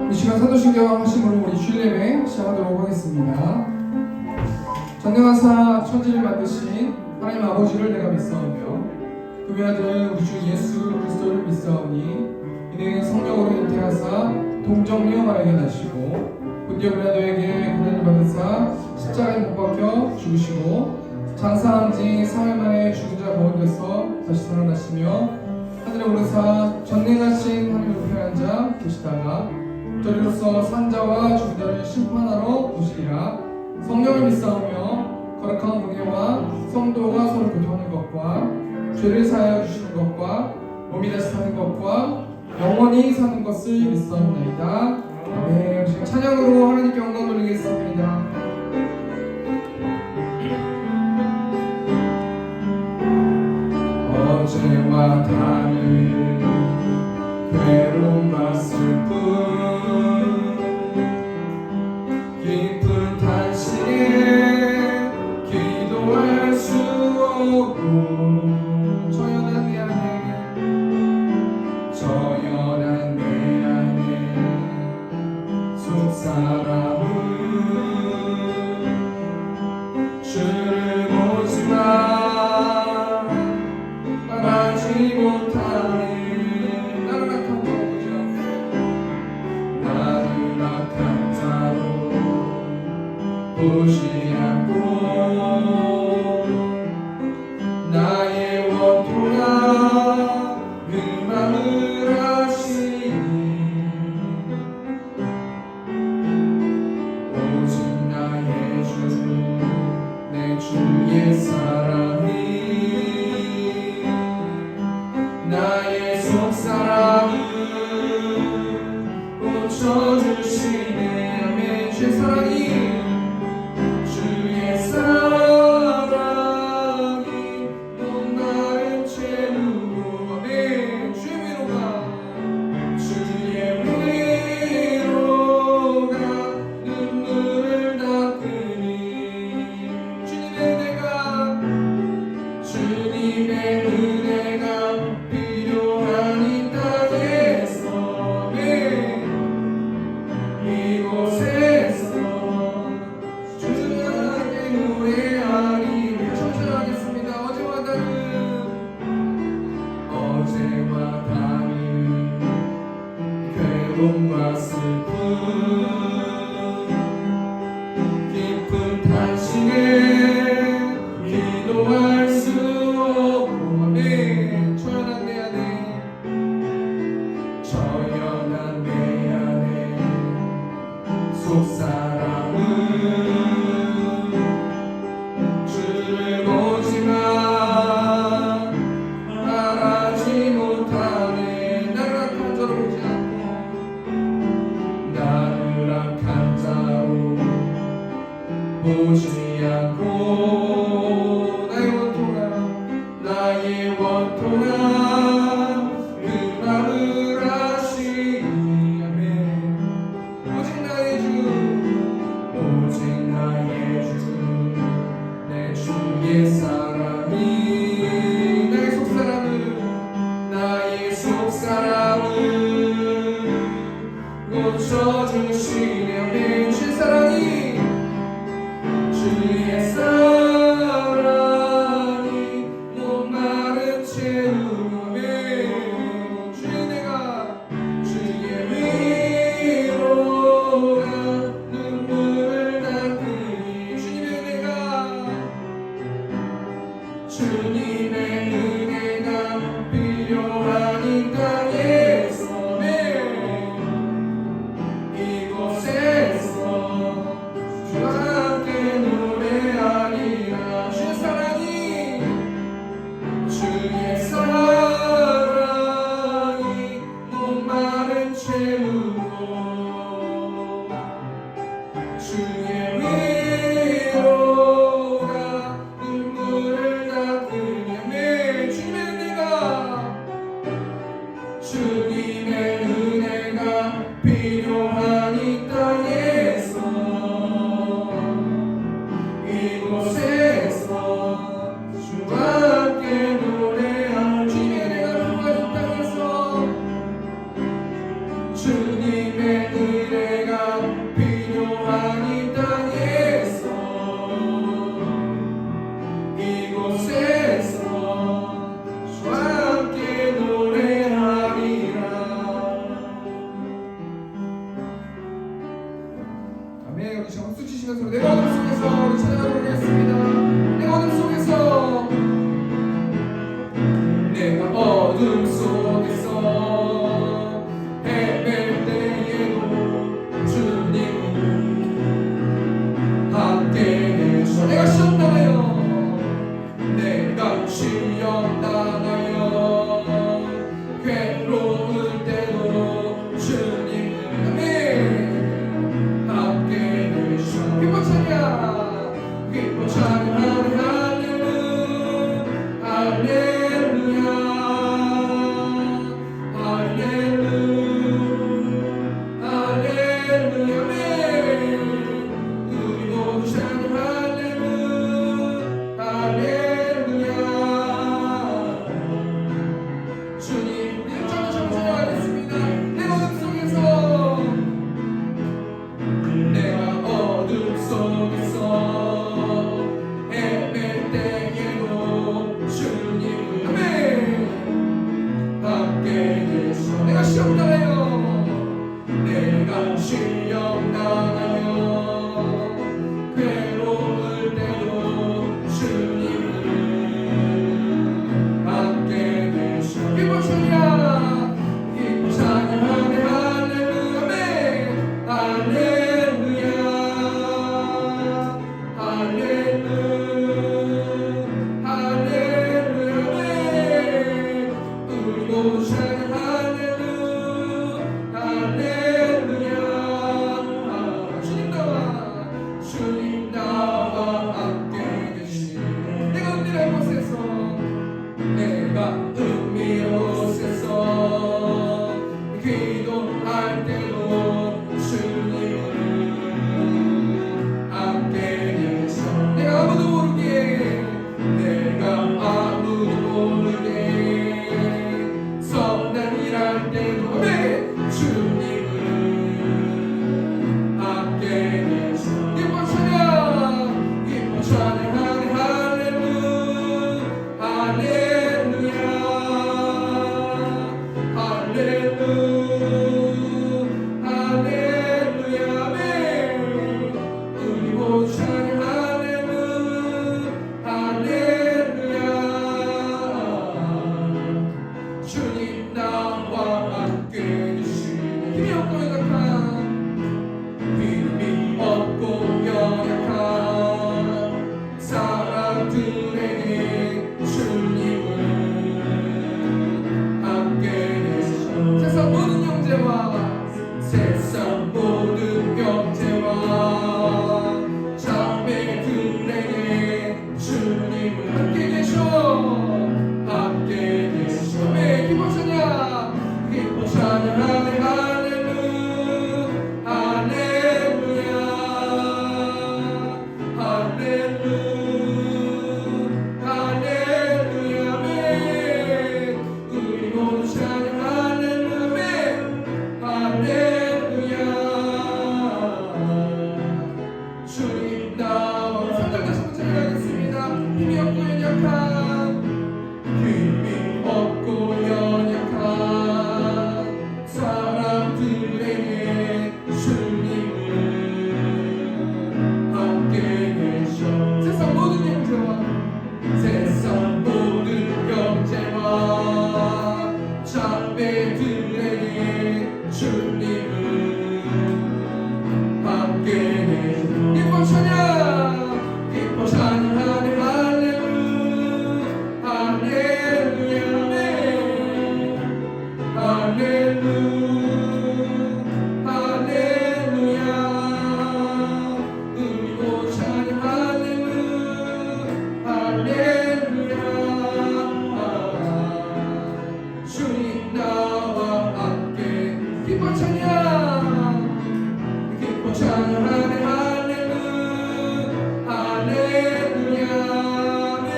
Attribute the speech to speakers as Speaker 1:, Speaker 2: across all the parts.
Speaker 1: 이 시간 사도신경 하심으로 우리 주일 예배 시작하도록 하겠습니다. 전능하사 천지를 만드신 하나님 아버지를 내가 믿사오며 그 외아들 우리 주 예수 그리스도를 믿사오니 이는 성령으로 잉태하사 동정녀 마리아에게 나시고 본디오 빌라도에게 고난을 받으사 십자가에 못 박혀 죽으시고 장사한 지 3일 만에 죽은 자 가운데서 다시 살아나시며 하늘에 오르사 전능하신 하나님 우편에 앉아 계시다가 저리로서 산자와 죽은 자를 심판하러 오시리라. 성령을 믿사오며 거룩한 공예와 성도가 서로 교통하는 것과 죄를 사하여 주시는 것과 몸이 다시 사는 것과 영원히 사는 것을 믿사옵나이다. 네, 지금 찬양으로 하나님께 영광 돌리겠습니다. 어제와 다른 괴로움과 슬픔 깊은 탄식에 기도할 수 없고 저연한 내 안에 속사람은 주를 보지만 말하지 못하네. 나를 악한 자로 보지 않고 나의 원통한 그 맘을 아시니 오직 나의 주 내 주의 사랑이 나의 속사람을 고쳐주시네. 아멘. 주의 사랑이 괴로움과 슬픔 깊은 탄식에 기도할 수 없고 아멘. 저연한 내 안에 속사람은 주를 보지만 말하지 못하네. 나를 악한 자로 보지 않고 나의 원통한 그 맘을 아시니 아멘. 오직 나의 주 내 주의 사랑이 나의 속사람을 고쳐주시네. 아멘. 주의 사랑이 주의 사랑이 목마른 채우며 주의 위로가 눈물을 닦으니 주님의 은혜가 필요한 이 땅에서 이곳에서 주와 함께 노래 주의 위로가 눈물을 닦으며 주님의 은혜가 주님의 은혜가 필요한 이 땅에서 이곳에서 주와 함께 노래할 주님의 은혜가 필요한 이 땅에서 주님의 은혜가 필요한 이 땅에서 이곳에서 주와 함께 노래하리라. 아멘. 우리 박수 치시면서 내 어둠 속에서 우리 찬양하겠습니다. 내 어둠 속에서 내가 어둠 속에서 헤맬 때에도 주님 함께 계셔. 내가 시험 당하여 내가 시험 당하여 괴로울 때도 주님 아멘 함께 계셔. 기뻐 찬양 기뻐 찬양 할렐루야 할렐루야 찬양하네 할렐루야 할렐루야 네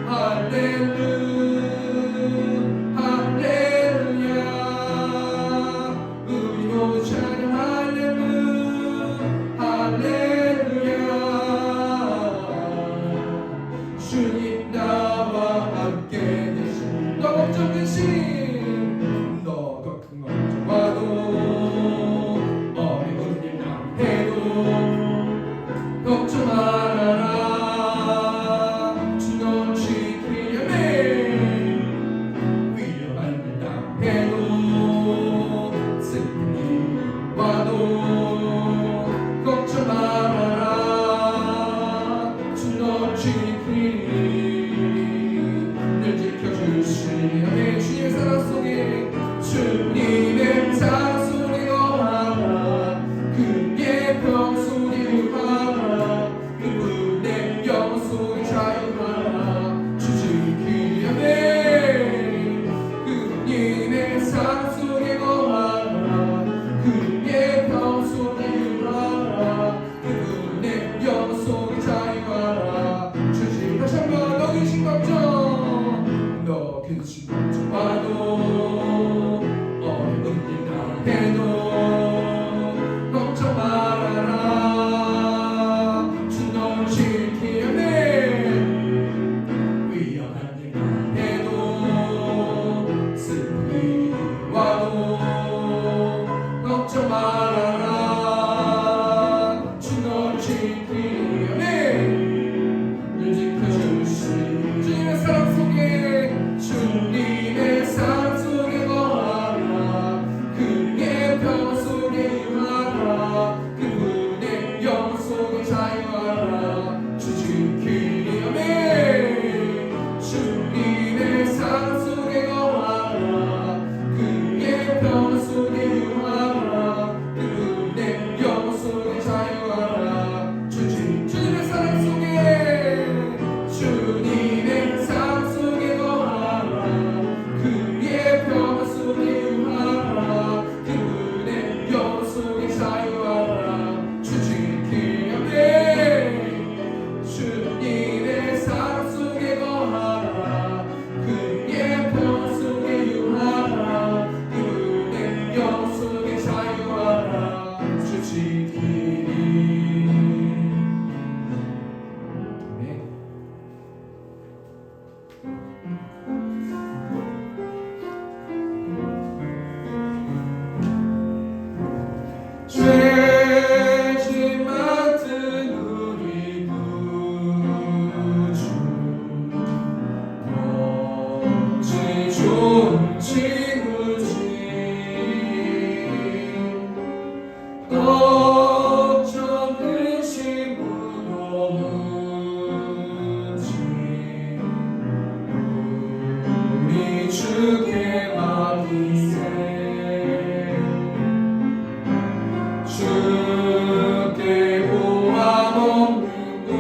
Speaker 1: 할렐루야 할렐루야 우리 모두 찬양 할렐루야 할렐루야 주님 나와 함께 계신 너 걱정 대신 너 더 큰 걱정 와도 어려운 일 당해도 걱정 말아라 주 너 지키려네 위험한 일 당해도 슬픈 일 와도 걱정 말아라 주 너 지키리 늘 지켜주시려네 주님의 사랑 속에 주님의 사랑 속에 거하라 그의 평소에 유하라 그분의 영속에 자유하라 주 지키려네 그님의 사랑 속에 거하라 그의 평소에 유하라 그분의 영속에 자유하라 주님 다시 한번 너 근심 걱정 너 근심 걱정 와도 어려운 일 당해도 걱정 말아라 주 너 지키려네 위험한 일 당해도 슬픈 일 와도 걱정 말아라 주 너 지키려네 늘 지켜주시 주님의 사랑 속에 주님의 사랑 속에 거하라 그의 평속에 유하라 그분의 영속에 자유하라 주 지키려네 주님의 사랑 속에 거하라 그의 평속에 유하라 그분의 영속에 자유하라 주님의 사랑 속에 주님의 사랑 속에 거하라 그의 평화 속에 유하라 그분의 영속에 자유하라 주 지키려네 주님의 사랑 속에 거하라 그의 평화 속에 유하라 그분의 영속에 자유하라 주 지키리 네. 죄짐 맡은 우리 구주 어찌 좋은 친구지 걱정 근심 무너운지 우리 주께 맡기세 주께 구함 없는 곳으로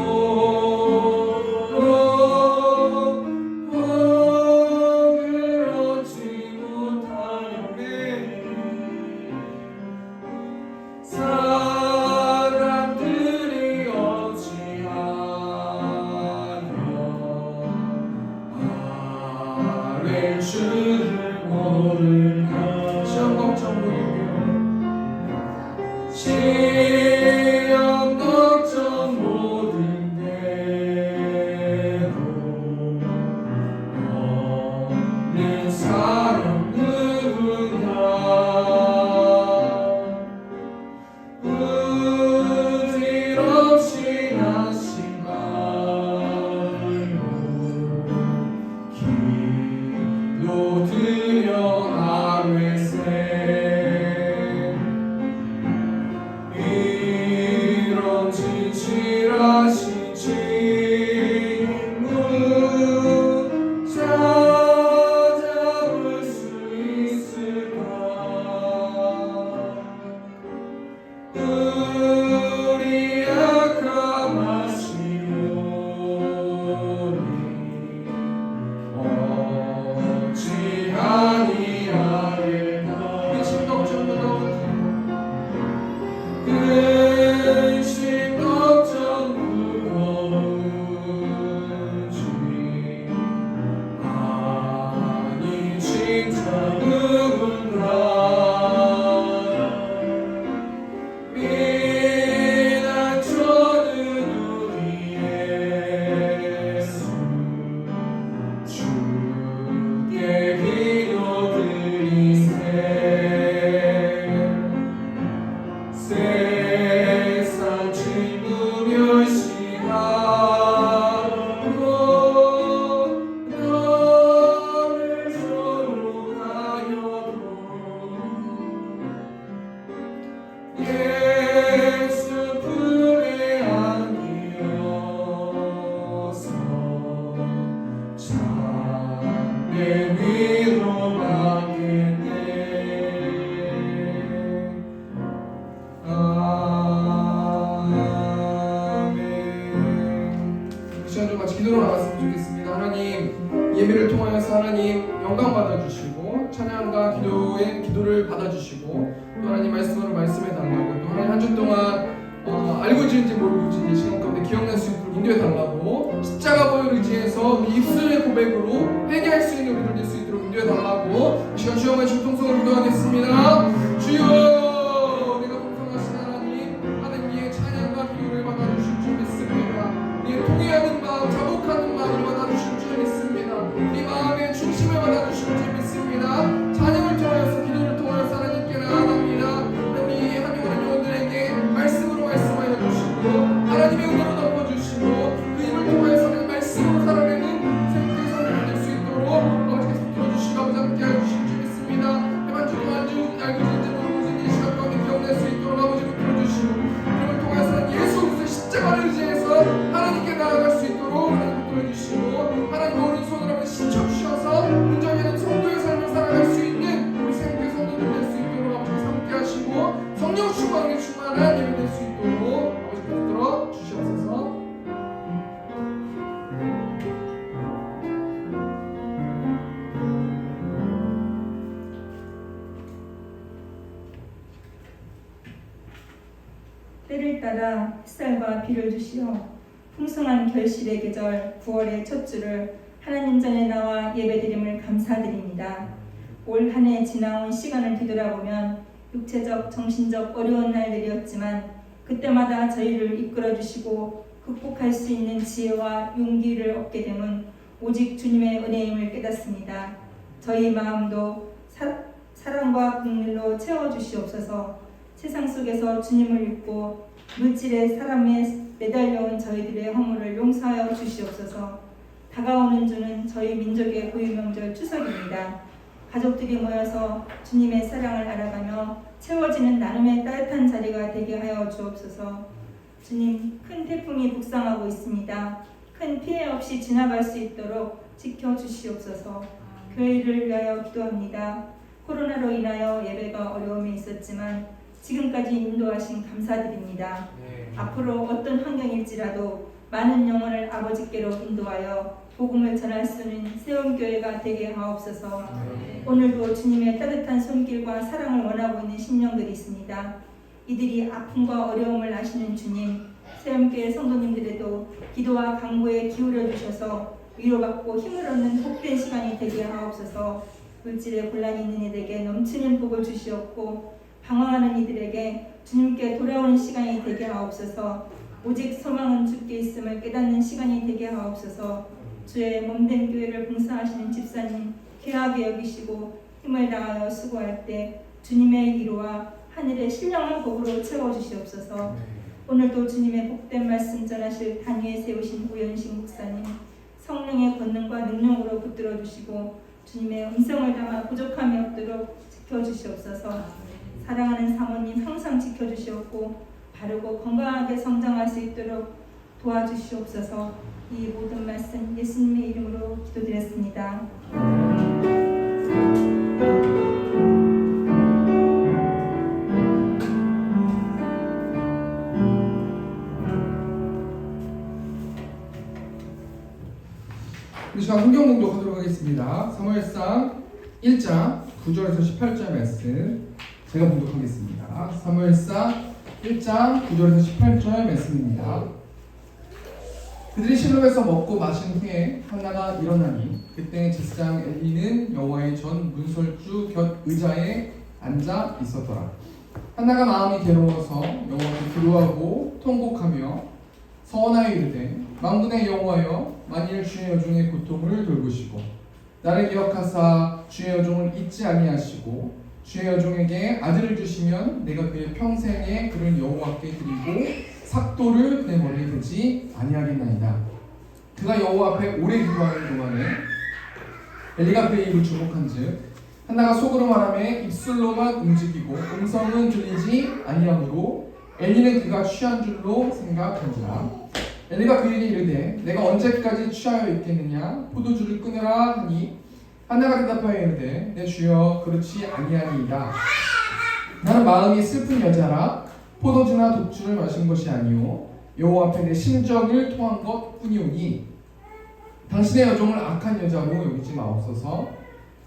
Speaker 1: 그렇지 못하였네 사람들이 어찌하여 아랠 줄을 모를까 시험 걱정 모르며 시험 걱정 모든 대로 없는 사람 누구나 부질없이 나신 말로 기도드려 아뢰세 이런 진실하신 친구 찾아볼 수 있을까 근심 걱정 무거운 주님 아니 진짜 누군가 비난처는 우리 예수 주께 기도드리세 세상 친구 멸시하고 너를 서로 하여도 예수 품에 안기어서 참내 위로받겠네. 아멘. 이 시간 좀 같이 기도로 나갔으면 좋겠습니다. 하나님, 예배를 통하여서 하나님 영광 받아주시고 찬양과 기도를 받아주시고 또 하나님 말씀으로 말씀해 달라고 또 하나님 한 주 동안 알고 지은지 모르고 지은지 시간 가운데 기억날 수 있도록 인도해 달라고 십자가 보혈을 의지해서 우리 입술의 고백으로 회개할 수 있는 우리들 될 수 있도록 인도해 달라고 이 시간 주여의 중통성을 기도하겠습니다. 주여 우리가 공성하신 하나님 이의 찬양과 기도를 받아주실 줄 믿습니다. 우리의 통회하는 마음 자복하는 마음을 받아주실 줄 믿습니다. 우리 마음의 중심을 받아주실 줄 믿습니다. 찬양을 통하여서 기도를 통하여서 하나님께 나아갑니다. 우리 하나님 영혼들에게 말씀으로 말씀하여 주시고 하나님의 은혜로 덮어주시고 그 힘을 통하여서 그 말씀으로 살아내는 생명의 삶을 될 수 있도록 아버지께서 들어주시고 아버지 함께 해주실 줄 믿습니다. 해만 주 동안 알고 있는지 모르고 있는지 시간 가운데 기억날 수 있도록 아버지 붙들어주시고 그를 통해서 예수 그리스도의 십자가를 의지해서 하나님께 나아갈 수 있도록 하나님 붙들어주시고 하나님 오른손으로 한번 씻어주셔서 온전히 성도의 삶을 살아갈 수 있는 우리 생명의 성도들 될 수 있도록 아버지께서 함께 하시고 성령 충만하게 충만한 예배 될 수 있도록 아버지께서 붙들어 주시옵소서.
Speaker 2: 때를 따라 햇살과 비를 주시어 풍성한 결실의 계절 9월의 첫 주를 하나님 전에 나와 예배드림을 감사드립니다. 올 한 해 지나온 시간을 뒤돌아보면 육체적, 정신적 어려운 날들이었지만 그때마다 저희를 이끌어주시고 극복할 수 있는 지혜와 용기를 얻게 됨은 오직 주님의 은혜임을 깨닫습니다. 저희 마음도 사랑과 긍휼로 채워주시옵소서. 세상 속에서 주님을 잊고 물질의 사람에 매달려온 저희들의 허물을 용서하여 주시옵소서. 다가오는 주는 저희 민족의 고유명절 추석입니다. 가족들이 모여서 주님의 사랑을 알아가며 채워지는 나눔의 따뜻한 자리가 되게 하여 주옵소서. 주님, 큰 태풍이 북상하고 있습니다. 큰 피해 없이 지나갈 수 있도록 지켜주시옵소서. 교회를 위하여 기도합니다. 코로나로 인하여 예배가 어려움이 있었지만 지금까지 인도하신 감사드립니다. 앞으로 어떤 환경일지라도 많은 영혼을 아버지께로 인도하여 복음을 전할 수 있는 세움교회가 되게 하옵소서. 오늘도 주님의 따뜻한 손길과 사랑을 원하고 있는 심령들이 있습니다. 이들이 아픔과 어려움을 아시는 주님, 세움교회 성도님들에도 기도와 간구에 기울여 주셔서 위로받고 힘을 얻는 복된 시간이 되게 하옵소서. 물질에 곤란이 있는 이들에게 넘치는 복을 주시옵고 방황하는 이들에게 주님께 돌아오는 시간이 되게 하옵소서. 오직 소망은 주께 있음을 깨닫는 시간이 되게 하옵소서. 주의 몸된 교회를 봉사하시는 집사님 귀하게 여기시고 힘을 다하여 수고할 때 주님의 위로와 하늘의 신령한 복으로 채워주시옵소서. 오늘도 주님의 복된 말씀 전하실 단위에 세우신 우연식 목사님 성령의 권능과 능력으로 붙들어 주시고 주님의 음성을 담아 부족함이 없도록 지켜주시옵소서. 사랑하는 사모님 항상 지켜주시옵고 바르고 건강하게 성장할 수 있도록 도와주시옵소서. 이 모든 말씀 예수님의 이름으로 기도드렸습니다.
Speaker 1: 우리 시간 성경 공독하도록 하겠습니다. 사무엘상 1장 9절에서 18절 말씀 제가 공독하겠습니다. 사무엘상 1장 9절에서 18절 말씀입니다. 그들이 실로에서 먹고 마신 후에 한나가 일어나니 그때 제사장 엘리는 여호와의 전 문설주 곁 의자에 앉아 있었더라. 한나가 마음이 괴로워서 여호와께 기도하고 통곡하며 서원하여 이르되 만군의 여호와여, 만일 주의 여종의 고통을 돌보시고 나를 기억하사 주의 여종을 잊지 아니하시고 주의 여종에게 아들을 주시면 내가 그의 평생에 그를 여호와께 드리고 삭도를 그의 머리에 대지 아니하겠나이다. 그가 여호와 앞에 오래 기도하는 동안에 엘리가 그의 입을 주목한즉 한나가 속으로 말하며 입술로만 움직이고 음성은 들리지 아니하므로 엘리는 그가 취한 줄로 생각한지라. 엘리가 그에게 이르되 내가 언제까지 취하여 있겠느냐, 포도주를 끊으라 하니 한나가 대답하여 이르되 내 주여 그렇지 아니하니이다. 나는 마음이 슬픈 여자라 포도주나 독주를 마신 것이 아니오 여호와 앞에 내 심정을 토한 것 뿐이오니 당신의 여종을 악한 여자로 여기지 마옵소서.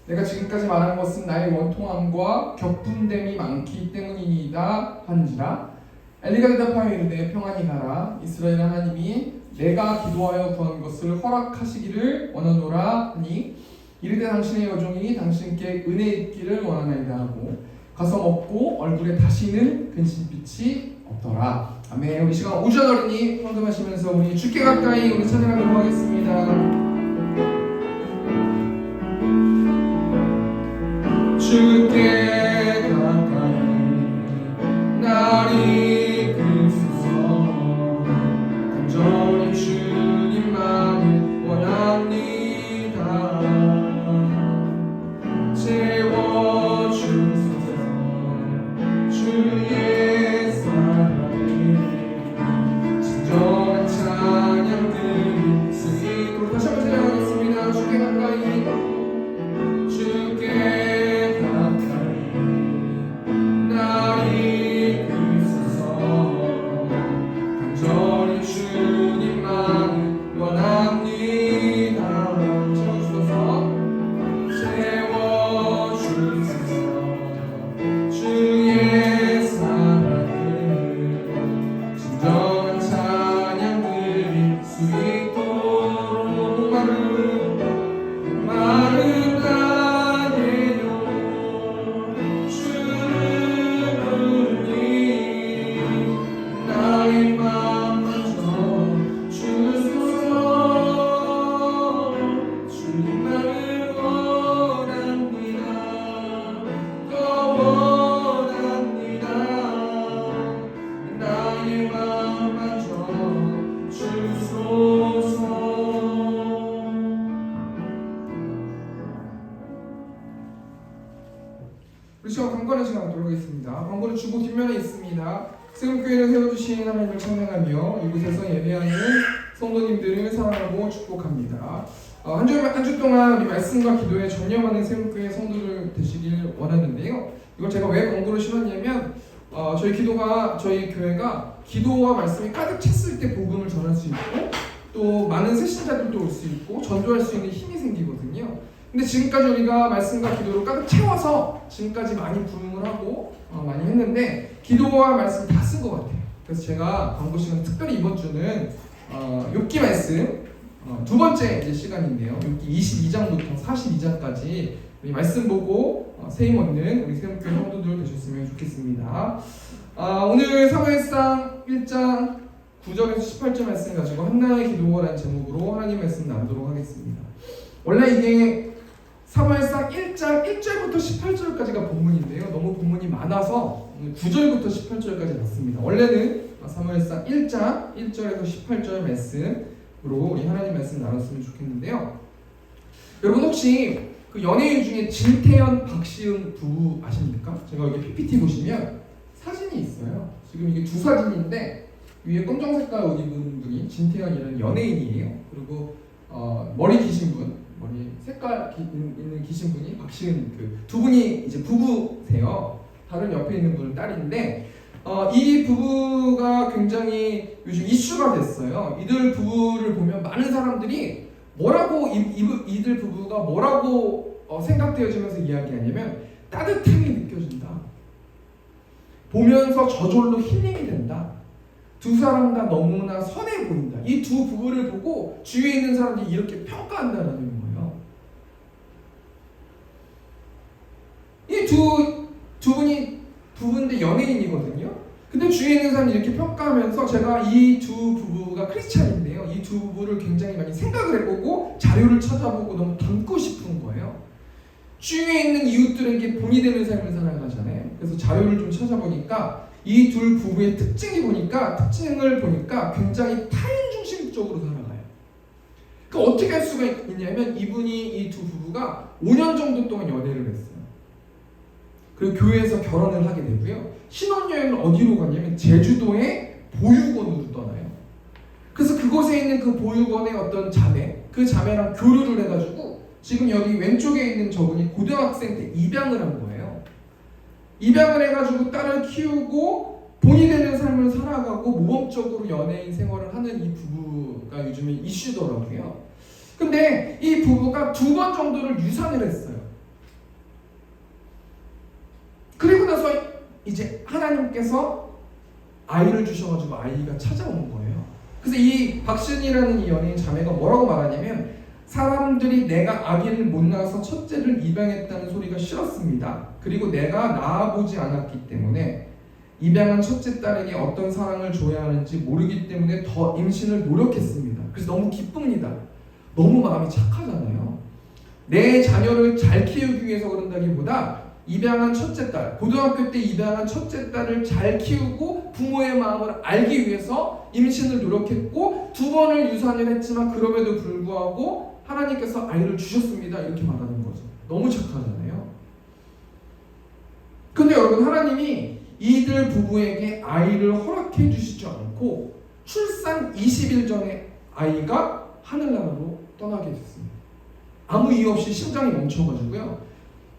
Speaker 1: 내가 지금까지 말한 것은 나의 원통함과 격분됨이 많기 때문이니이다 하는지라. 엘리가 대답하여 이르되 평안히 가라. 이스라엘 하나님이 내가 기도하여 구한 것을 허락하시기를 원하노라 하니 이르되 당신의 여종이 당신께 은혜 있기를 원하나이다 하고 가서 먹고 얼굴에 다시는 근심빛이 없더라. 아멘. 우리 시간 오전 어린이 헌금하시면서 우리 주께 가까이 우리 찬양하도록 하겠습니다. 주께 가까이 날 이끌소서. 간절히 주님만을 원합니다. 채워주소서. 주의 사랑을 진정한 찬양들 쓰이도록 다시 한번 찬양하겠습니다. 주께 가까이 주께 가까이 날 이끌소서. 간절히 주님만 원합니다. 채워주소서. 채워주소서. 주의 사랑을 진정한 찬양들이 수 있도록 마른 나의 영 주를 위 나의 맘 먼저 주소서. 주님만을 원합니다. 더 원합니다. 나의 맘 먼저 주소서. 우리 시간 광고하는 시간 갖도록 하겠습니다. 광고는 주보 뒷면에 있습니다. 세금교회를 세워주신 하나님을 찬양하며 이곳에서 예배하는 성도님들을 사랑하고 축복합니다. 한 주 동안 우리 말씀과 기도에 전념하는 세금교회 성도들 되시길 원하는데요. 이걸 제가 왜 광고를 실었냐면 저희 교회가 기도와 말씀이 가득 찼을 때 복음을 전할 수 있고 또 많은 새신자들도 올 수 있고 전도할 수 있는 힘이 생기거든요. 근데 지금까지 우리가 말씀과 기도로 가득 채워서 지금까지 많이 부흥을 하고 많이 했는데 기도와 말씀 다 쓴 것 같아요. 그래서 제가 광고 시간 특별히 이번 주는 욥기 말씀 두 번째 이제 시간인데요. 욥기 22장부터 42장까지 우리 말씀 보고 세임 얻는 우리 세움교회 성도들 되셨으면 좋겠습니다. 오늘 사무엘상 1장 9절에서 18절 말씀 가지고 한나의 기도라는 제목으로 하나님 말씀 나누도록 하겠습니다. 원래 이게 사무엘상 1장 1절부터 18절까지가 본문인데요. 너무 본문이 많아서 9절부터 18절까지 났습니다. 원래는 사무엘상 1장 1절에서 18절 말씀으로 우리 하나님 말씀 나눴으면 좋겠는데요. 여러분 혹시 그 연예인 중에 진태현, 박시은 부부 아십니까? 제가 여기 PPT 보시면 사진이 있어요. 지금 이게 두 사진인데 위에 검정 색깔 옷 입은 분이 진태현이라는 연예인이에요. 그리고 머리 기신 분, 머리 색깔 있는 기신 분이 박시은, 그 두 분이 이제 부부세요. 다른 옆에 있는 분은 딸인데 이 부부가 굉장히 요즘 이슈가 됐어요. 이들 부부를 보면 많은 사람들이 이들 부부가 뭐라고 생각되어지면서 이야기하냐면 따뜻함이 느껴진다. 보면서 저절로 힐링이 된다. 두 사람 다 너무나 선해 보인다. 이 두 부부를 보고 주위에 있는 사람들이 이렇게 평가한다는 거예요. 이 두 분이 부부인데 연예인이거든요. 근데 주위에 있는 사람이 이렇게 평가하면서 제가 이 두 부부가 크리스찬인데요. 이 두 부부를 굉장히 많이 생각을 해보고 자료를 찾아보고 너무 닮고 싶은 거예요. 주위에 있는 이웃들에게 본이 되는 삶을 살아가잖아요. 그래서 자료를 좀 찾아보니까 이 둘 부부의 특징을 보니까 굉장히 타인 중심적으로 살아가요. 그 어떻게 할 수가 있냐면 이 두 부부가 5년 정도 동안 연애를 했어요. 그리고 교회에서 결혼을 하게 되고요. 신혼여행을 어디로 갔냐면 제주도의 보육원으로 떠나요. 그래서 그곳에 있는 그 보육원의 어떤 자매, 그 자매랑 교류를 해가지고 지금 여기 왼쪽에 있는 저분이 고등학생 때 입양을 한 거예요. 입양을 해가지고 딸을 키우고 본이 되는 삶을 살아가고 모범적으로 연예인 생활을 하는 이 부부가 요즘에 이슈더라고요. 근데 이 부부가 2번 정도를 유산을 했어요. 그리고 나서 이제 하나님께서 아이를 주셔가지고 아이가 찾아오는 거예요. 그래서 이 박신이라는 이 연예인 자매가 뭐라고 말하냐면 사람들이 내가 아기를 못 낳아서 첫째를 입양했다는 소리가 싫었습니다. 그리고 내가 낳아보지 않았기 때문에 입양한 첫째 딸에게 어떤 사랑을 줘야 하는지 모르기 때문에 더 임신을 노력했습니다. 그래서 너무 기쁩니다. 너무 마음이 착하잖아요. 내 자녀를 잘 키우기 위해서 그런다기보다 입양한 첫째 딸, 고등학교 때 입양한 첫째 딸을 잘 키우고 부모의 마음을 알기 위해서 임신을 노력했고 2번을 유산을 했지만 그럼에도 불구하고 하나님께서 아이를 주셨습니다. 이렇게 말하는 거죠. 너무 착하잖아요. 근데 여러분, 하나님이 이들 부부에게 아이를 허락해 주시지 않고 출산 20일 전에 아이가 하늘나라로 떠나게 됐습니다. 아무 이유 없이 심장이 멈춰가지고요.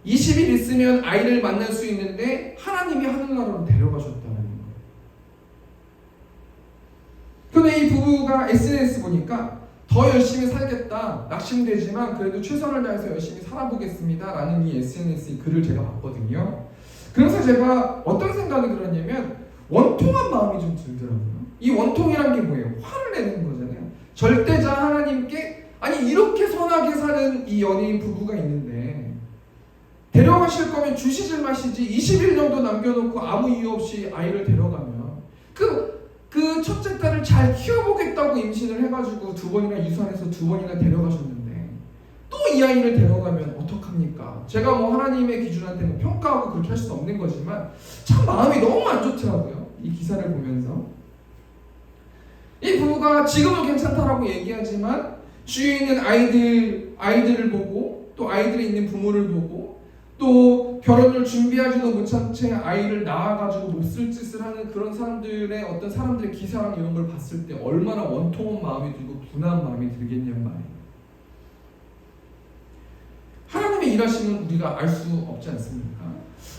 Speaker 1: 20일 있으면 아이를 만날 수 있는데 하나님이 하늘나라로 데려가셨다는 거예요. 근데 이 부부가 SNS 보니까 더 열심히 살겠다, 낙심되지만 그래도 최선을 다해서 열심히 살아보겠습니다 라는 이 SNS 글을 제가 봤거든요. 그래서 제가 어떤 생각이 들었냐면 원통한 마음이 좀 들더라고요. 이 원통이란 게 뭐예요? 화를 내는 거잖아요. 절대자 하나님께 아니 이렇게 선하게 사는 이 연예인 부부가 있는데 데려가실 거면 주시질 마시지 20일 정도 남겨놓고 아무 이유 없이 아이를 데려가면 그 첫째 딸을 잘 키워보겠다고 임신을 해가지고 2번이나 유산해서 2번이나 데려가셨는데 또 이 아이를 데려가면 어떡합니까? 제가 뭐 하나님의 기준한테 뭐 평가하고 그렇게 할 수는 없는 거지만 참 마음이 너무 안 좋더라고요. 이 기사를 보면서 이 부부가 지금은 괜찮다라고 얘기하지만 주위에 있는 아이들을 보고 또 아이들이 있는 부모를 보고 또 결혼을 준비하지도 못한 채 아이를 낳아가지고 못쓸 짓을 하는 그런 사람들의 기사랑 이런 걸 봤을 때 얼마나 원통한 마음이 들고 분한 마음이 들겠냔 말이에요. 하나님의 일하심은 우리가 알 수 없지 않습니까?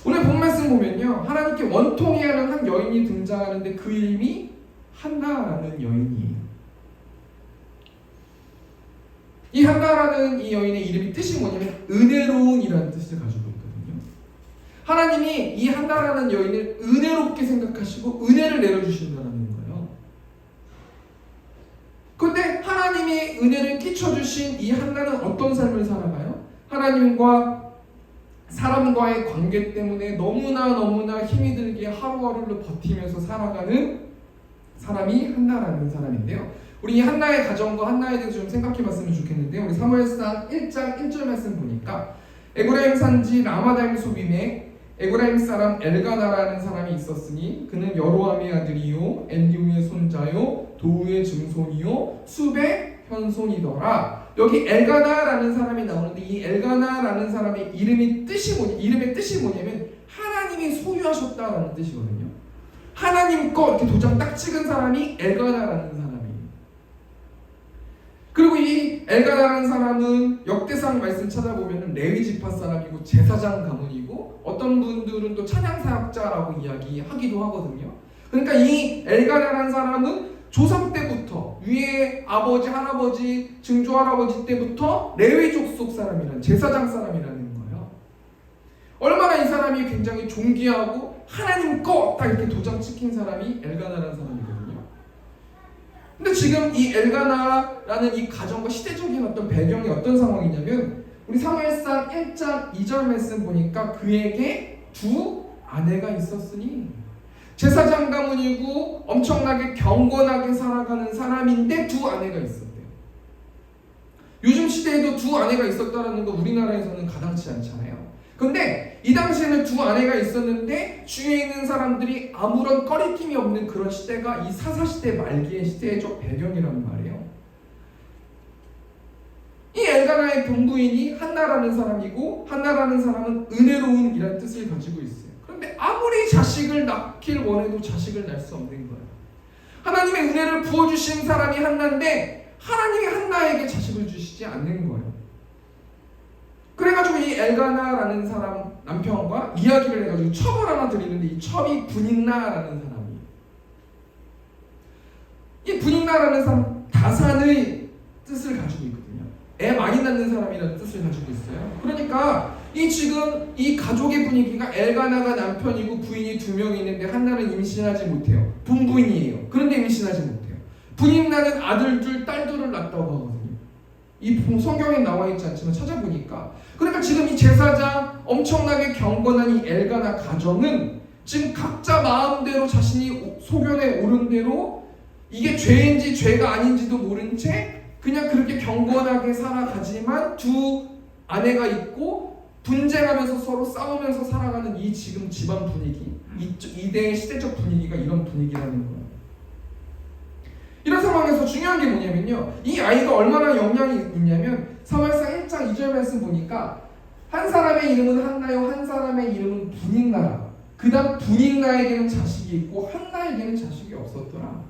Speaker 1: 오늘 본 말씀 보면요, 하나님께 원통해하는 한 여인이 등장하는데 그 이름이 한나라는 여인이에요. 이 한나라는 이 여인의 이름이 뜻이 뭐냐면 은혜로운이라는 뜻을 가지고 있거든요. 하나님이 이 한나라는 여인을 은혜롭게 생각하시고 은혜를 내려주신다는 거예요. 그런데 하나님이 은혜를 끼쳐주신 이 한나는 어떤 삶을 살아가요? 하나님과 사람과의 관계 때문에 너무나 힘이 들게 하루하루를 버티면서 살아가는 사람이 한나라는 사람인데요. 우리 이 한나의 가정과 한나에 대해서 좀 생각해 봤으면 좋겠는데요. 우리 사무엘상 1장 1절 말씀 보니까 에브라임 산지 라마다임 소빔에 에브라임 사람 엘가나라는 사람이 있었으니 그는 여로함의 아들이요 엘리우의 손자요 도우의 증손이요 숲의 현손이더라. 여기 엘가나라는 사람이 나오는데 이 엘가나라는 사람의 이름의 뜻이 뭐냐면 하나님이 소유하셨다라는 뜻이거든요. 하나님 거 이렇게 도장 딱 찍은 사람이 엘가나라는 사람이에요. 그리고 이 엘가나라는 사람은 역대상 말씀 찾아보면 레위 지파 사람이고 제사장 가문이고 어떤 분들은 또 찬양사역자라고 이야기하기도 하거든요. 그러니까 이 엘가나라는 사람은 조상 때부터 위에 아버지, 할아버지, 증조할아버지 때부터 레위 족속 사람이라는 제사장 사람이라는 거예요. 얼마나 이 사람이 굉장히 존귀하고 하나님 거 딱 이렇게 도장 찍힌 사람이 엘가나라는 사람이거든요. 근데 지금 이 엘가나라는 이 가정과 시대적인 어떤 배경이 어떤 상황이냐면 우리 사무엘상 1장 2절 말씀 보니까 그에게 두 아내가 있었으니 제사장 가문이고 엄청나게 경건하게 살아가는 사람인데 두 아내가 있었대요. 요즘 시대에도 두 아내가 있었다는 거 우리나라에서는 가당치 않잖아요. 근데 이 당시에는 두 아내가 있었는데 주위에 있는 사람들이 아무런 꺼리낌이 없는 그런 시대가 이 사사시대 말기의 시대적 배경이란 말이에요. 이 엘가나의 본부인이 한나라는 사람이고 한나라는 사람은 은혜로운이라는 뜻을 가지고 있어요. 그런데 아무리 자식을 낳길 원해도 자식을 낳을 수 없는 거예요. 하나님의 은혜를 부어주신 사람이 한나인데 하나님이 한나에게 자식을 주시지 않는 거예요. 그래가지고 이 엘가나라는 사람 남편과 이야기를 해가지고 첩을 하나 드리는데 이 첩이 분익나라는 사람이에요. 이 분익나라는 사람 다산의 뜻을 가지고 있거든요. 애 많이 낳는 사람이라는 뜻을 가지고 있어요. 그러니까 이 지금 이 가족의 분위기가 엘가나가 남편이고 부인이 두 명이 있는데 한나는 임신하지 못해요. 분부인이에요. 그런데 임신하지 못해요. 분익나는 아들 둘, 딸 둘을 낳았다고 하거든요. 이 성경에 나와 있지 않지만 찾아보니까 그러니까 지금 이 제사장 엄청나게 경건한 이 엘가나 가정은 지금 각자 마음대로 자신이 소견에 오른 대로 이게 죄인지 죄가 아닌지도 모른 채 그냥 그렇게 경건하게 살아가지만 두 아내가 있고 분쟁하면서 서로 싸우면서 살아가는 이 지금 집안 분위기, 이대의 시대적 분위기가 이런 분위기라는 거예요. 이런 상황에서 중요한 게 뭐냐면요, 이 아이가 얼마나 영향이 있냐면 사무엘상 1장 2절 말씀 보니까 한 사람의 이름은 한나요, 한 사람의 이름은 분익나라. 그 다음 분익나에게는 자식이 있고 한나에게는 자식이 없었더라.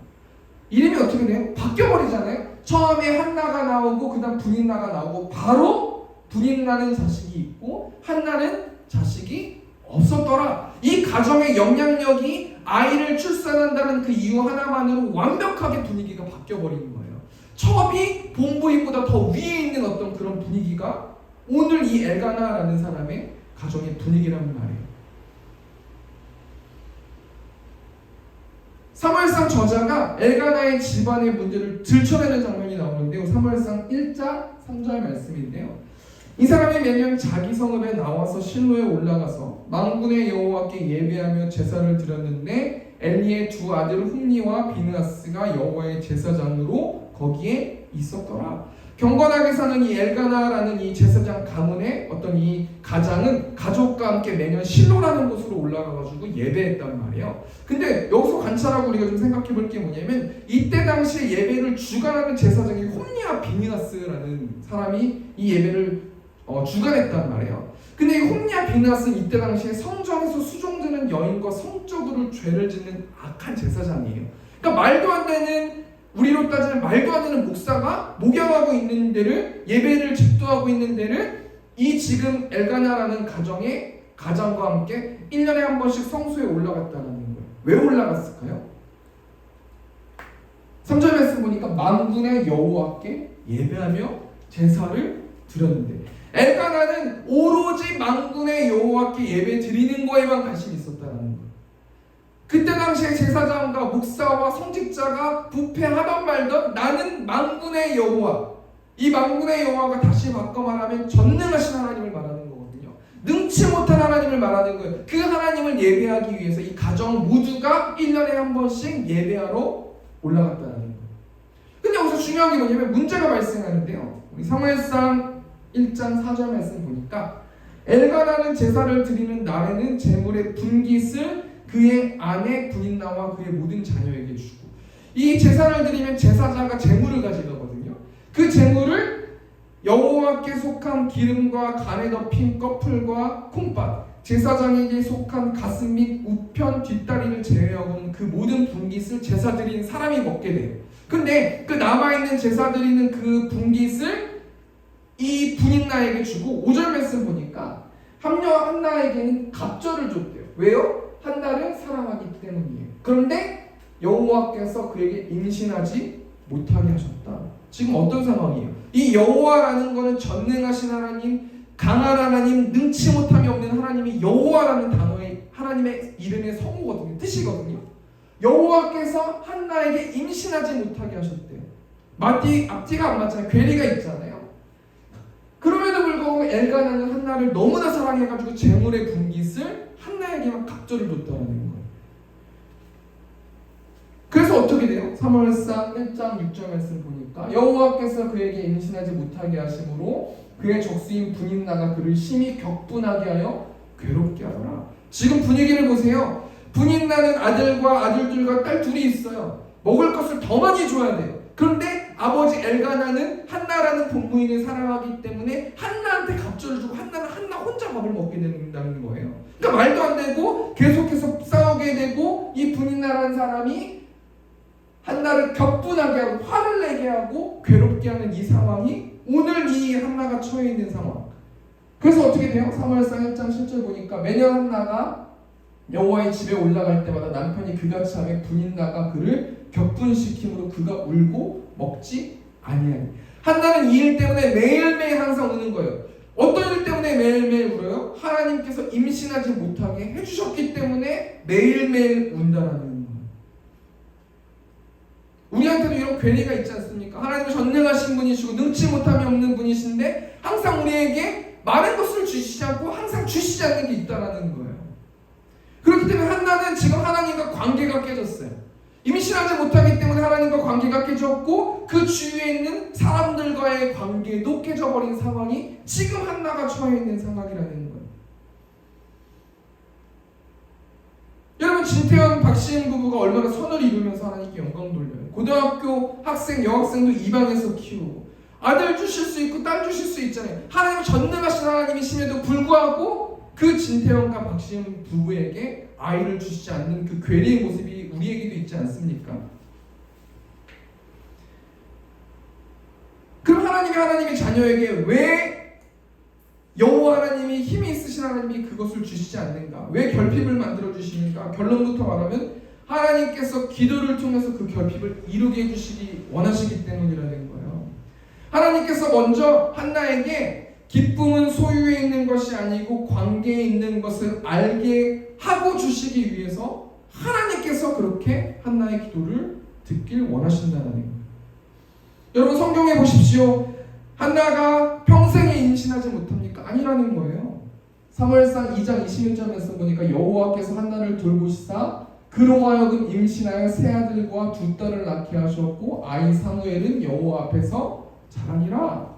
Speaker 1: 이름이 어떻게 돼요? 바뀌어버리잖아요. 처음에 한나가 나오고 그 다음 분익나가 나오고 바로 분익나는 자식이 있고 한나는 자식이 없었더라. 이 가정의 영향력이 아이를 출산한다는 그 이유 하나만으로 완벽하게 분위기가 바뀌어버리는 거예요. 첩이 본부인보다 더 위에 있는 어떤 그런 분위기가 오늘 이 엘가나라는 사람의 가정의 분위기라는 말이에요. 사무엘상 저자가 엘가나의 집안의 문제를 들춰내는 장면이 나오는데요. 사무엘상 1장 3절 말씀인데요. 이 사람이 매년 자기 성읍에 나와서 실로에 올라가서 만군의 여호와께 예배하며 제사를 드렸는데 엘리의 두 아들 훔니와 비느하스가 여호와의 제사장으로 거기에 있었더라. 경건하게 사는 이 엘가나라는 이 제사장 가문의 어떤 이 가장은 가족과 함께 매년 실로라는 곳으로 올라가가지고 예배했단 말이에요. 근데 여기서 관찰하고 우리가 좀 생각해 볼 게 뭐냐면 이때 당시에 예배를 주관하는 제사장이 홈니와 비느하스라는 사람이 이 예배를 주관했단 말이에요. 근데 이 홈니와 비느하스는 이때 당시에 성전에서 수종드는 여인과 성적으로 죄를 짓는 악한 제사장이에요. 그러니까 말도 안 되는, 우리로 따지면 말도 안 되는 목사가 목양하고 있는 데를, 예배를 집도하고 있는 데를 이 지금 엘가나라는 가정의 가장과 함께 1년에 한 번씩 성소에 올라갔다는 거예요. 왜 올라갔을까요? 3절 말씀 보니까 만군의 여호와께 예배하며 제사를 드렸는데 엘가나는 오로지 만군의 여호와께 예배 드리는 거에만 관심이 있었다는 거예요. 그때 당시에 제사장과 목사와 성직자가 부패하던 말던 나는 만군의 여호와, 이 만군의 여호와가 다시 바꿔 말하면 전능하신 하나님을 말하는 거거든요. 능치 못한 하나님을 말하는 거예요. 그 하나님을 예배하기 위해서 이 가정 모두가 1년에 한 번씩 예배하러 올라갔다는 거예요. 근데 여기서 중요한 게 뭐냐면 문제가 발생하는데요. 우리 사무엘상 1장 4절 말씀 보니까 엘가나는 제사를 드리는 날에는 제물의 분깃을 그의 아내 분익나와 그의 모든 자녀에게 주고, 이 제사를 드리면 제사자가 제물을 가져가거든요. 그 제물을 여호와께 속한 기름과 간에 덮인 꺼풀과 콩팥, 제사장에게 속한 가슴 및 우편 뒷다리를 제외하고는 그 모든 분깃을 제사 드리는 사람이 먹게 돼요. 근데 그 남아있는 제사 드리는 그 분깃을 이 분익나에게 주고 5절 말씀 보니까 한나에게는 갑절을 줬대요. 왜요? 한나를 사랑하기 때문이에요. 그런데 여호와께서 그에게 임신하지 못하게 하셨다. 지금 어떤 상황이에요? 이 여호와라는 것은 전능하신 하나님, 강한 하나님, 능치 못함이 없는 하나님이 여호와라는 단어의 하나님의 이름의 성호거든요. 뜻이거든요. 여호와께서 한나에게 임신하지 못하게 하셨대요. 앞뒤가 안 맞잖아요. 괴리가 있잖아요. 그럼에도 불구하고 엘가나는 한나를 너무나 사랑해가지고 재물의 분깃을 한나에게만 갑절을 줬다는 거예요. 그래서 어떻게 돼요? 사무엘상 1장 6절 말씀 보니까 여호와께서 그에게 임신하지 못하게 하심으로 그의 적수인 분인나가 그를 심히 격분하게 하여 괴롭게 하더라. 지금 분위기를 보세요. 분인나는 아들과 아들들과 딸 둘이 있어요. 먹을 것을 더 많이 줘야 돼요. 그런데 아버지 엘가나는 한나라는 본부인을 사랑하기 때문에 한나한테 갑절을 주고 한나는 한나 혼자 밥을 먹게 된다는 거예요. 그러니까 말도 안 되고 계속해서 싸우게 되고 이 분인나라는 사람이 한나를 격분하게 하고 화를 내게 하고 괴롭게 하는 이 상황이 오늘 이 한나가 처해 있는 상황. 그래서 어떻게 돼요? 사무엘상 1장 10절 보니까 매년 한나가 여호와의 집에 올라갈 때마다 남편이 그같이 하며 분인나가 그를 격분시킴으로 그가 울고 먹지 아니하니. 한나는 이 일 때문에 매일매일 항상 우는 거예요. 어떤 일 때문에 매일매일 울어요? 하나님께서 임신하지 못하게 해주셨기 때문에 매일매일 운다라는 거예요. 우리한테도 이런 괴리가 있지 않습니까? 하나님은 전능하신 분이시고 능치 못함이 없는 분이신데 항상 우리에게 많은 것을 주시지 않고 항상 주시지 않는 게 있다라는 거예요. 그렇기 때문에 한나는 지금 하나님과 관계가 깨졌어요. 임신하지 못하기 때문에 하나님과 관계가 깨졌고 그 주위에 있는 사람들과의 관계도 깨져버린 상황이 지금 한나가 처해 있는 상황이라는 거예요. 여러분, 진태현 박시은 부부가 얼마나 선을 이루면서 하나님께 영광 돌려요. 고등학교 학생, 여학생도 입양해서 키우고 아들 주실 수 있고 딸 주실 수 있잖아요. 하나님 전능하신 하나님이심에도 불구하고 그 진태현과 박시은 부부에게 아이를 주시지 않는 그 괴리의 모습이 우리에게도 있지 않습니까? 그럼 하나님의 자녀에게 왜 여호와 하나님이 힘이 있으신 하나님이 그것을 주시지 않는가? 왜 결핍을 만들어 주시는가? 결론부터 말하면 하나님께서 기도를 통해서 그 결핍을 이루게 해주시기 원하시기 때문이라는 거예요. 하나님께서 먼저 한나에게 기쁨은 소유에 있는 것이 아니고 관계에 있는 것을 알게 하고 주시기 위해서 하나님께서 그렇게 한나의 기도를 듣길 원하신다는 거예요. 여러분, 성경에 보십시오. 한나가 평생에 임신하지 못합니까? 아니라는 거예요. 사무엘상 2장 21절 말씀 보니까 여호와께서 한나를 돌보시사 그로 하여금 임신하여 세 아들과 두 딸을 낳게 하셨고 아이 사무엘은 여호와 앞에서 자라니라.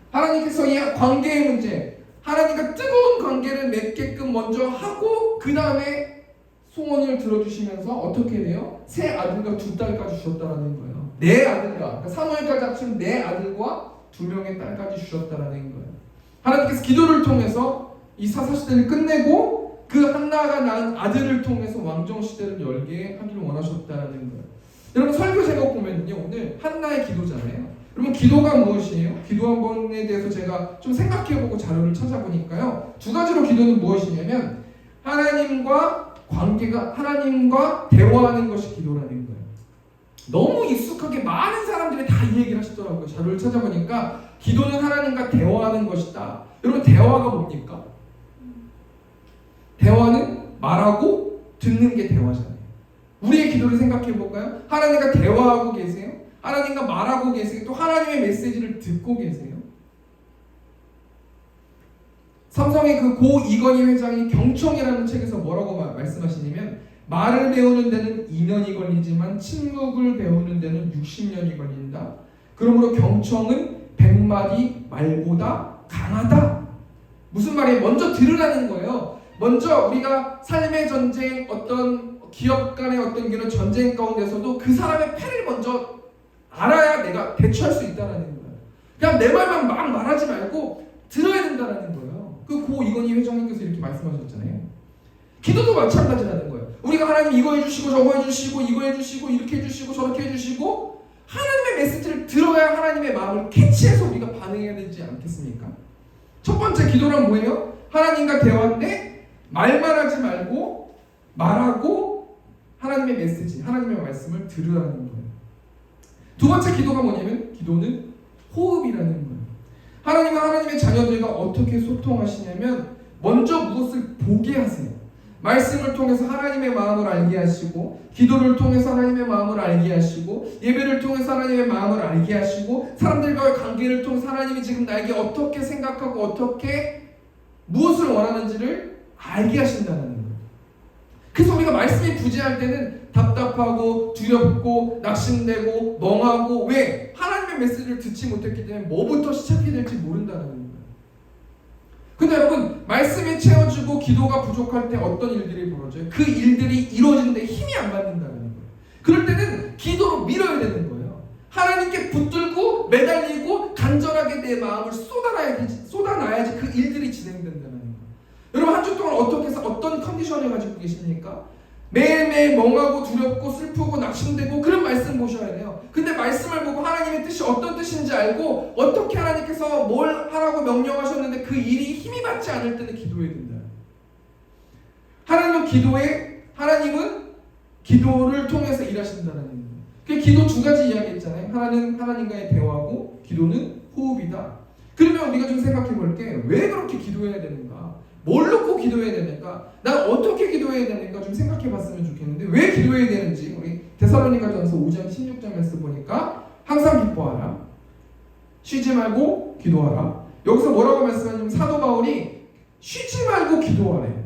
Speaker 1: 하나님께서 이 관계의 문제, 하나님과 뜨거운 관계를 맺게끔 먼저 하고 그 다음에 소원을 들어주시면서 어떻게 돼요? 세 아들과 두 딸까지 주셨다라는 거예요. 네 아들과, 그러니까 사무엘까지 합치면 네 아들과 두 명의 딸까지 주셨다라는 거예요. 하나님께서 기도를 통해서 이 사사시대를 끝내고 그 한나가 낳은 아들을 통해서 왕정시대를 열게 하기를 원하셨다라는 거예요. 여러분, 설교 제목 보면요, 오늘 한나의 기도잖아요. 여러분, 기도가 무엇이에요? 기도 한 번에 대해서 제가 좀 생각해보고 자료를 찾아보니까요, 두 가지로 기도는 무엇이냐면 하나님과 대화하는 것이 기도라는 거예요. 너무 익숙하게 많은 사람들이 다 이 얘기를 하시더라고요. 자료를 찾아보니까 기도는 하나님과 대화하는 것이다. 여러분, 대화가 뭡니까? 대화는 말하고 듣는 게 대화잖아요. 우리의 기도를 생각해 볼까요? 하나님과 대화하고 계세요? 하나님과 말하고 계세요? 또 하나님의 메시지를 듣고 계세요? 삼성의 그 고 이건희 회장이 경청이라는 책에서 뭐라고 말씀하시냐면 말을 배우는 데는 2년이 걸리지만 침묵을 배우는 데는 60년이 걸린다. 그러므로 경청은 100마리 말보다 강하다. 무슨 말이에요? 먼저 들으라는 거예요. 먼저 우리가 삶의 전쟁, 어떤 기업 간의 어떤 이런 전쟁 가운데서도 그 사람의 패를 먼저 알아야 내가 대처할 수 있다는 거예요. 그냥 내 말만 막 말하지 말고 들어야 된다는 거예요. 그 고 이건희 회장님께서 이렇게 말씀하셨잖아요. 기도도 마찬가지라는 거예요. 우리가 하나님 이거 해주시고 저거 해주시고 이거 해주시고 이렇게 해주시고 저렇게 해주시고 하나님의 메시지를 들어야 하나님의 마음을 캐치해서 우리가 반응해야 되지 않겠습니까? 첫 번째 기도란 뭐예요? 하나님과 대화인데 말만 하지 말고 말하고 하나님의 메시지, 하나님의 말씀을 들으라는 거예요. 두 번째 기도가 뭐냐면 기도는 호흡이라는 거예요. 하나님과 하나님의 자녀들과 어떻게 소통하시냐면 먼저 무엇을 보게 하세요. 말씀을 통해서 하나님의 마음을 알게 하시고, 기도를 통해서 하나님의 마음을 알게 하시고, 예배를 통해서 하나님의 마음을 알게 하시고, 사람들과의 관계를 통해서 하나님이 지금 나에게 어떻게 생각하고 어떻게 무엇을 원하는지를 알게 하신다는 거예요. 그래서 우리가 말씀이 부재할 때는 답답하고 두렵고 낙심되고 멍하고, 왜? 하나님의 메시지를 듣지 못했기 때문에 뭐부터 시작해야 될지 모른다는 거예요. 근데 여러분, 말씀이 채워지고 기도가 부족할 때 어떤 일들이 벌어져요? 그 일들이 이루어지는데 힘이 안 받는다는 거예요. 그럴 때는 기도로 밀어야 되는 거예요. 하나님께 붙들고 매달리고 간절하게 내 마음을 쏟아놔야지 그 일들이 진행된다는 거예요. 여러분, 한 주 동안 어떻게 해서 어떤 컨디션을 가지고 계십니까? 매일매일 멍하고 두렵고 슬프고 낙심되고 그런 말씀 보셔야 돼요. 근데 말씀을 보고 하나님의 뜻이 어떤 뜻인지 알고 어떻게 하나님께서 뭘 하라고 명령하셨는데 그 일이 힘이 받지 않을 때는 기도해야 된다. 하나님은 기도를 통해서 일하신다는 거예요. 그 기도 두 가지 이야기했잖아요. 하나는 하나님과의 대화고, 기도는 호흡이다. 그러면 우리가 좀 생각해 볼게. 왜 그렇게 기도해야 되는가? 뭘 놓고 기도해야 되는가? 난 어떻게 기도해야 되는가 좀 생각해 봤으면 좋겠는데, 왜 기도해야 되는지 우리 데살로니가전서 5장 16절 말씀 보니까 항상 기뻐하라, 쉬지 말고 기도하라. 여기서 뭐라고 말씀하냐면 사도 바울이 쉬지 말고 기도하래.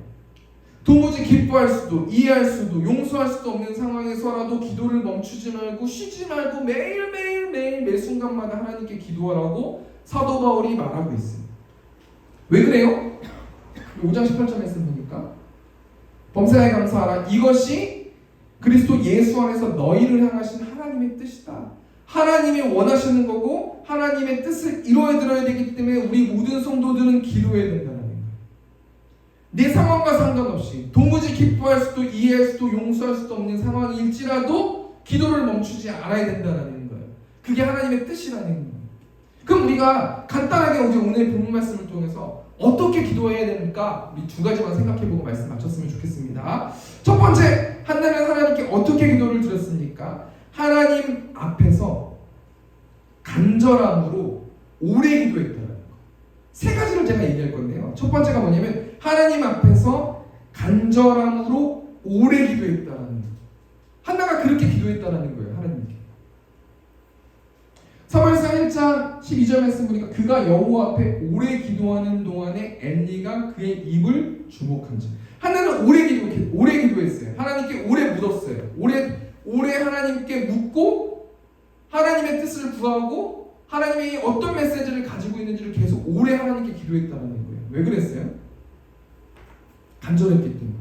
Speaker 1: 도무지 기뻐할 수도 이해할 수도 용서할 수도 없는 상황에서라도 기도를 멈추지 말고 쉬지 말고 매일매일 매 순간마다 하나님께 기도하라고 사도 바울이 말하고 있습니다. 왜 그래요? 5장 18절 말씀 보니까 범사에 감사하라, 이것이 그리스도 예수 안에서 너희를 향하신 하나님의 뜻이다. 하나님이 원하시는 거고 하나님의 뜻을 이루어들어야 되기 때문에 우리 모든 성도들은 기도해야 된다는 거예요. 내 상황과 상관없이 도무지 기뻐할 수도 이해할 수도 용서할 수도 없는 상황일지라도 기도를 멈추지 않아야 된다는 거예요. 그게 하나님의 뜻이라는 거예요. 그럼 우리가 간단하게 오늘 본문 말씀을 통해서 어떻게 기도해야 됩니까? 우리 두 가지만 생각해보고 말씀 마쳤으면 좋겠습니다. 첫 번째, 한나는 하나님께 어떻게 기도를 드렸습니까? 하나님 앞에서 간절함으로 오래 기도했다는 거. 세 가지를 제가 얘기할 건데요. 첫 번째가 뭐냐면 하나님 앞에서 간절함으로 오래 기도했다는 거. 한나가 그렇게 기도했다는 거예요. 하나님께. 사무엘상 1장 12절 말씀 보니까 그가 여호와 앞에 오래 기도하는 동안에 엘리가 그의 입을 주목한지. 한나는 오래 기도했어요. 하나님께 오래 묻었어요. 오래 하나님께 묻고 하나님의 뜻을 구하고 하나님이 어떤 메시지를 가지고 있는지를 계속 오래 하나님께 기도했다는 거예요. 왜 그랬어요? 간절했기 때문에.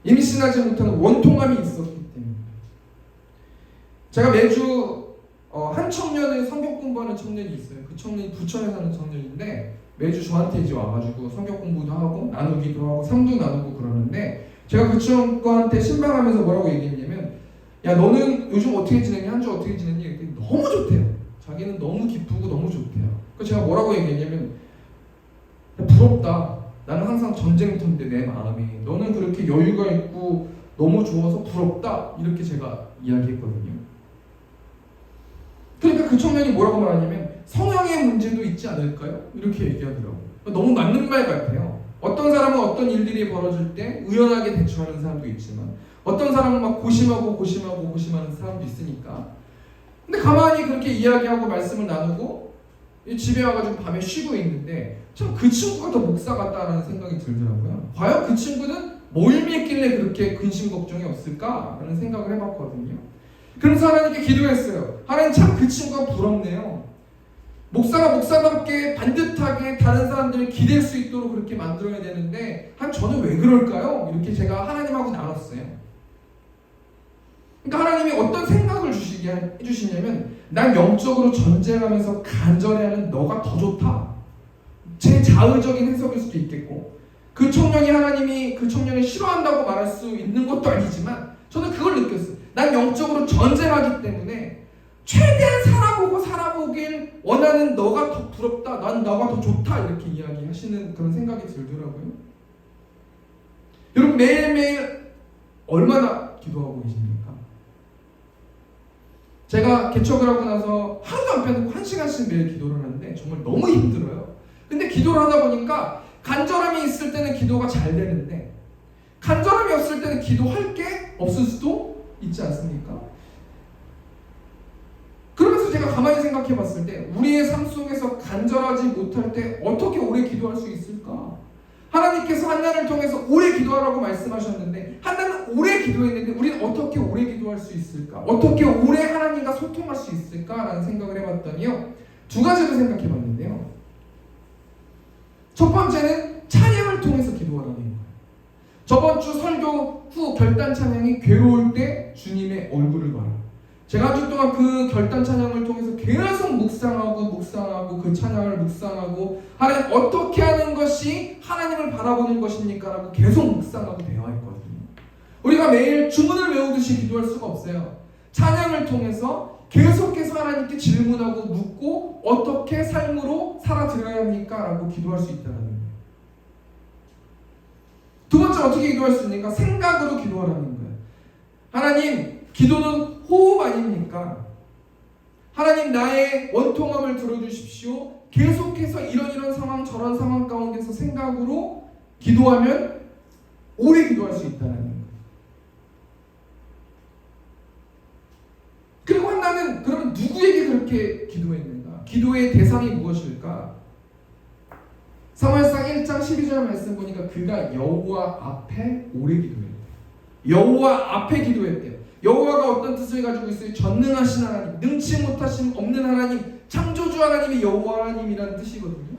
Speaker 1: 임신하지 못하는 원통함이 있었기 때문에. 제가 매주 한 청년을 성경 공부하는 청년이 있어요. 그 청년이 부천에 사는 청년인데 매주 저한테 이제 와가지고 성경 공부도 하고 나누기도 하고 상도 나누고 그러는데, 제가 그 친구한테 신방하면서 뭐라고 얘기했냐면, 야 너는 요즘 어떻게 지내니? 한 주 어떻게 지내니? 이랬더니 너무 좋대요. 자기는 너무 기쁘고 너무 좋대요. 그래서 제가 뭐라고 얘기했냐면, 부럽다. 나는 항상 전쟁터인데 내 마음이, 너는 그렇게 여유가 있고 너무 좋아서 부럽다. 이렇게 제가 이야기했거든요. 그러니까 그 청년이 뭐라고 말하냐면 성향의 문제도 있지 않을까요? 이렇게 얘기하더라고요. 너무 맞는 말 같아요. 어떤 사람은 어떤 일들이 벌어질 때 의연하게 대처하는 사람도 있지만 어떤 사람은 막 고심하는 사람도 있으니까. 근데 가만히 그렇게 이야기하고 말씀을 나누고 집에 와가지고 밤에 쉬고 있는데 참 그 친구가 더 목사 같다라는 생각이 들더라고요. 과연 그 친구는 뭘 믿길래 그렇게 근심 걱정이 없을까라는 생각을 해봤거든요. 그래서 하나님께 기도했어요. 하나님, 참 그 친구가 부럽네요. 목사가 목사답게 반듯하게 다른 사람들을 기댈 수 있도록 그렇게 만들어야 되는데 저는 왜 그럴까요? 이렇게 제가 하나님하고 나눴어요. 그러니까 하나님이 어떤 생각을 해주시냐면, 난 영적으로 전쟁하면서 간절해하는 너가 더 좋다. 제 자의적인 해석일 수도 있겠고, 그 청년이 그 청년을 싫어한다고 말할 수 있는 것도 아니지만 저는 그걸 느꼈어요. 난 영적으로 전쟁하기 때문에 최대한 살아보길 원하는 너가 더 부럽다. 난 너가 더 좋다. 이렇게 이야기하시는 그런 생각이 들더라고요. 여러분, 매일매일 얼마나 기도하고 계십니까? 제가 개척을 하고 나서 하루도 안 빼놓고 1시간씩 매일 기도를 하는데 정말 너무 힘들어요. 근데 기도를 하다 보니까 간절함이 있을 때는 기도가 잘 되는데 간절함이 없을 때는 기도할 게 없을 수도 있지 않습니까? 그러면서 제가 가만히 생각해 봤을 때 우리의 삶 속에서 간절하지 못할 때 어떻게 오래 기도할 수 있을까? 하나님께서 한나를 통해서 오래 기도하라고 말씀하셨는데 한나는 오래 기도했는데 우리는 어떻게 오래 기도할 수 있을까? 어떻게 오래 하나님과 소통할 수 있을까라는 생각을 해봤더니요, 두 가지를 생각해 봤는데요. 첫 번째는 찬양을 통해서 기도하라는 거예요. 저번 주 설교 후 결단 찬양이 괴로울 때 주님의 얼굴을 봐라. 제가 한 주 동안 그 결단 찬양을 통해서 계속 묵상하고 그 찬양을 묵상하고 하나님 어떻게 하는 것이 하나님을 바라보는 것입니까? 라고 계속 묵상하고 대화했거든요. 우리가 매일 주문을 외우듯이 기도할 수가 없어요. 찬양을 통해서 계속해서 하나님께 질문하고 묻고 어떻게 삶으로 살아들어야 합니까? 라고 기도할 수 있다는 거예요. 두 번째 어떻게 기도할 수 있습니까? 생각으로 기도하라는 거예요. 하나님, 기도는 호흡 아닙니까? 하나님, 나의 원통함을 들어주십시오. 계속해서 이런 상황 저런 상황 가운데서 생각으로 기도하면 오래 기도할 수 있다는 거예요. 그리고 한나는 그러면 누구에게 그렇게 기도했는가? 기도의 대상이 무엇일까? 사무엘상 1장 12절 말씀 보니까 그가 여호와 앞에 오래 기도했대요. 여호와 앞에 기도했대요. 여호와가 어떤 뜻을 가지고 있어요? 전능하신 하나님, 능치 못하심 없는 하나님, 창조주 하나님이 여호와 하나님이라는 뜻이거든요.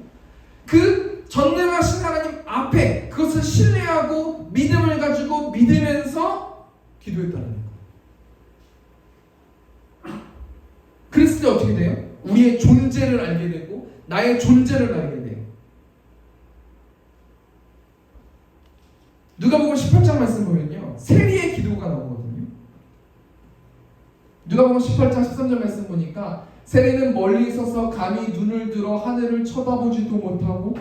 Speaker 1: 그 전능하신 하나님 앞에 그것을 신뢰하고 믿음을 가지고 믿으면서 기도했다는 거예요. 그랬을 때 어떻게 돼요? 우리의 존재를 알게 되고 나의 존재를 알게 돼요. 누가복음 18장 말씀 보면요, 세리의 기도가 나오거든요. 누가복음 18장 13절 말씀 보니까 세리는 멀리 서서 감히 눈을 들어 하늘을 쳐다보지도 못하고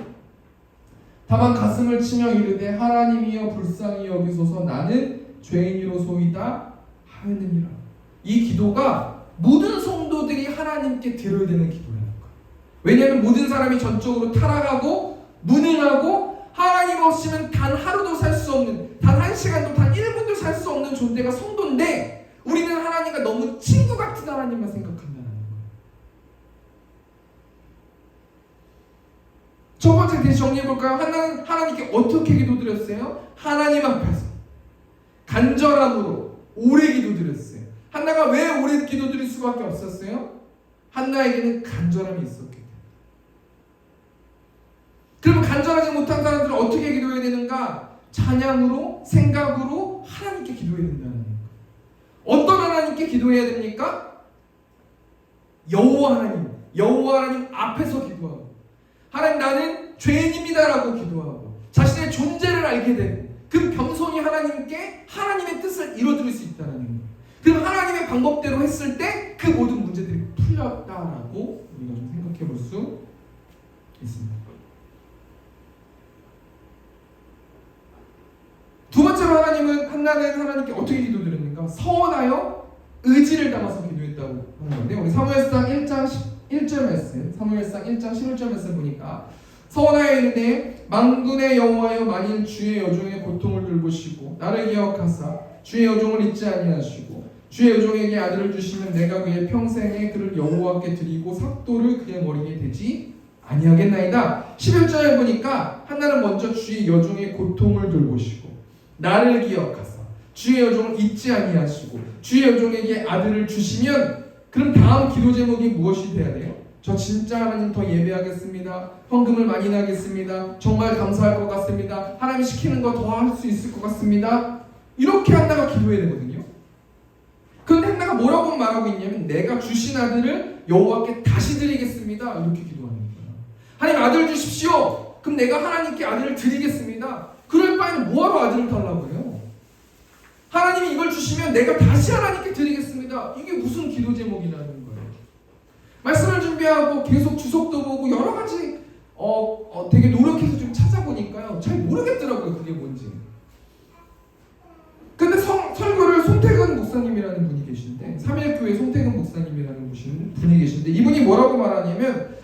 Speaker 1: 다만 가슴을 치며 이르되 하나님이여 불쌍히 여기소서 나는 죄인이로소이다 하느니라. 이 기도가 모든 성도들이 하나님께 드려야 되는 기도라는 거예요. 왜냐하면 모든 사람이 전적으로 타락하고 무능하고 하나님 없이는 단 하루도 살 수 없는, 단 한 시간도 단 1분도 살 수 없는 존재가 성도인데 우리는 하나님과 너무 친구 같은 하나님만 생각한다는 거예요. 첫 번째 다시 정리해볼까요? 하나는 하나님께 어떻게 기도드렸어요? 하나님 앞에서 간절함으로 오래 기도드렸어요. 한나가 왜 오래 기도드릴 수밖에 없었어요? 한나에게는 간절함이 있었기 때문에. 그럼 간절하지 못한 사람들은 어떻게 기도해야 되는가? 찬양으로, 생각으로 하나님께 기도해야 된다는 거예요. 어떤 하나님께 기도해야 됩니까? 여호와 하나님 앞에서 기도하고, 하나님 나는 죄인입니다라고 기도하고 자신의 존재를 알게 되고 그 겸손히 하나님께 하나님의 뜻을 이뤄드릴 수 있다는 거예요. 그럼 하나님의 방법대로 했을 때 그 모든 문제들이 풀렸다라고 우리가 좀 생각해 볼 수 있습니다. 두 번째로 한나는 하나님께 어떻게 기도드렸는가? 서원하여 의지를 담아서 기도했다고 하는 건데, 우리 사무엘상 1장 1절 말씀, 사무엘상 1장 11절 말씀 보니까 서원하여 이르되 만군의 여호와여 만일 주의 여종의 고통을 돌보시고 나를 기억하사 주의 여종을 잊지 아니하시고 주의 여종에게 아들을 주시면 내가 그의 평생에 그를 여호와께 드리고 삭도를 그의 머리에 대지 아니하겠나이다. 11절에 보니까 한나는 먼저 주의 여종의 고통을 돌보시고 나를 기억하사 주의 여종을 잊지 아니하시고 주의 여종에게 아들을 주시면, 그럼 다음 기도 제목이 무엇이 돼야 돼요? 저 진짜 하나님 더 예배하겠습니다. 헌금을 많이 나겠습니다. 정말 감사할 것 같습니다. 하나님 시키는 거 더 할 수 있을 것 같습니다. 이렇게 한나가 기도해야 되거든요. 그런데 한나가 뭐라고 말하고 있냐면 내가 주신 아들을 여호와께 다시 드리겠습니다. 이렇게 기도하는 거예요. 하나님 아들 주십시오. 그럼 내가 하나님께 아들을 드리겠습니다. 그럴 바에는 뭐하러 아들을 달라고 해요? 하나님이 이걸 주시면 내가 다시 하나님께 드리겠습니다. 이게 무슨 기도 제목이라는 거예요. 말씀을 준비하고 계속 주석도 보고 여러 가지 되게 노력해서 좀 찾아보니까요, 잘 모르겠더라고요, 그게 뭔지. 근데 설교를 송태근 목사님이라는 분이 계신데, 삼일교회 송태근 목사님이라는 분이 계신데, 이분이 뭐라고 말하냐면,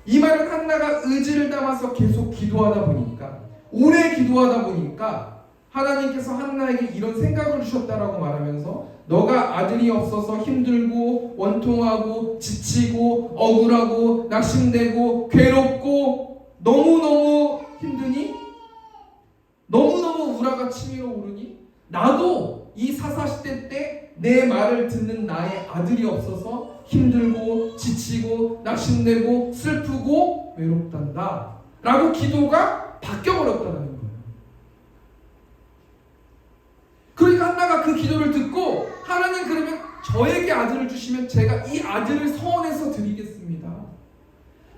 Speaker 1: 이 말은 한나가 의지를 담아서 계속 기도하다 보니까, 오래 기도하다 보니까 하나님께서 한나에게 이런 생각을 주셨다라고 말하면서 너가 아들이 없어서 힘들고 원통하고 지치고 억울하고 낙심되고 괴롭고 너무너무 힘드니? 너무너무 우라가 치밀어 오르니? 나도 이 사사시대 때 내 말을 듣는 나의 아들이 없어서 힘들고 지치고 낙심되고 슬프고 외롭단다 라고 기도가 바뀌어버렸다는 거예요. 그러니까 한나가 그 기도를 듣고 하나님 그러면 저에게 아들을 주시면 제가 이 아들을 서원해서 드리겠습니다.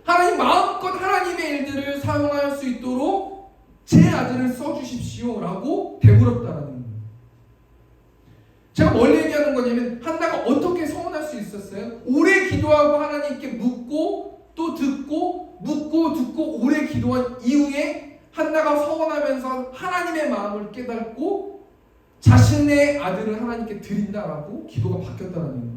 Speaker 1: 하나님 마음껏 하나님의 일들을 사용할 수 있도록 제 아들을 써주십시오 라고 되물었다라는 거예요. 제가 뭘 얘기하는 거냐면 한나가 어떻게 서원할 수 있었어요? 오래 기도하고 하나님께 묻고 또 듣고 묻고 듣고 오래 기도한 이후에 한나가 서원하면서 하나님의 마음을 깨닫고 자신의 아들을 하나님께 드린다라고 기도가 바뀌었다는 거예요.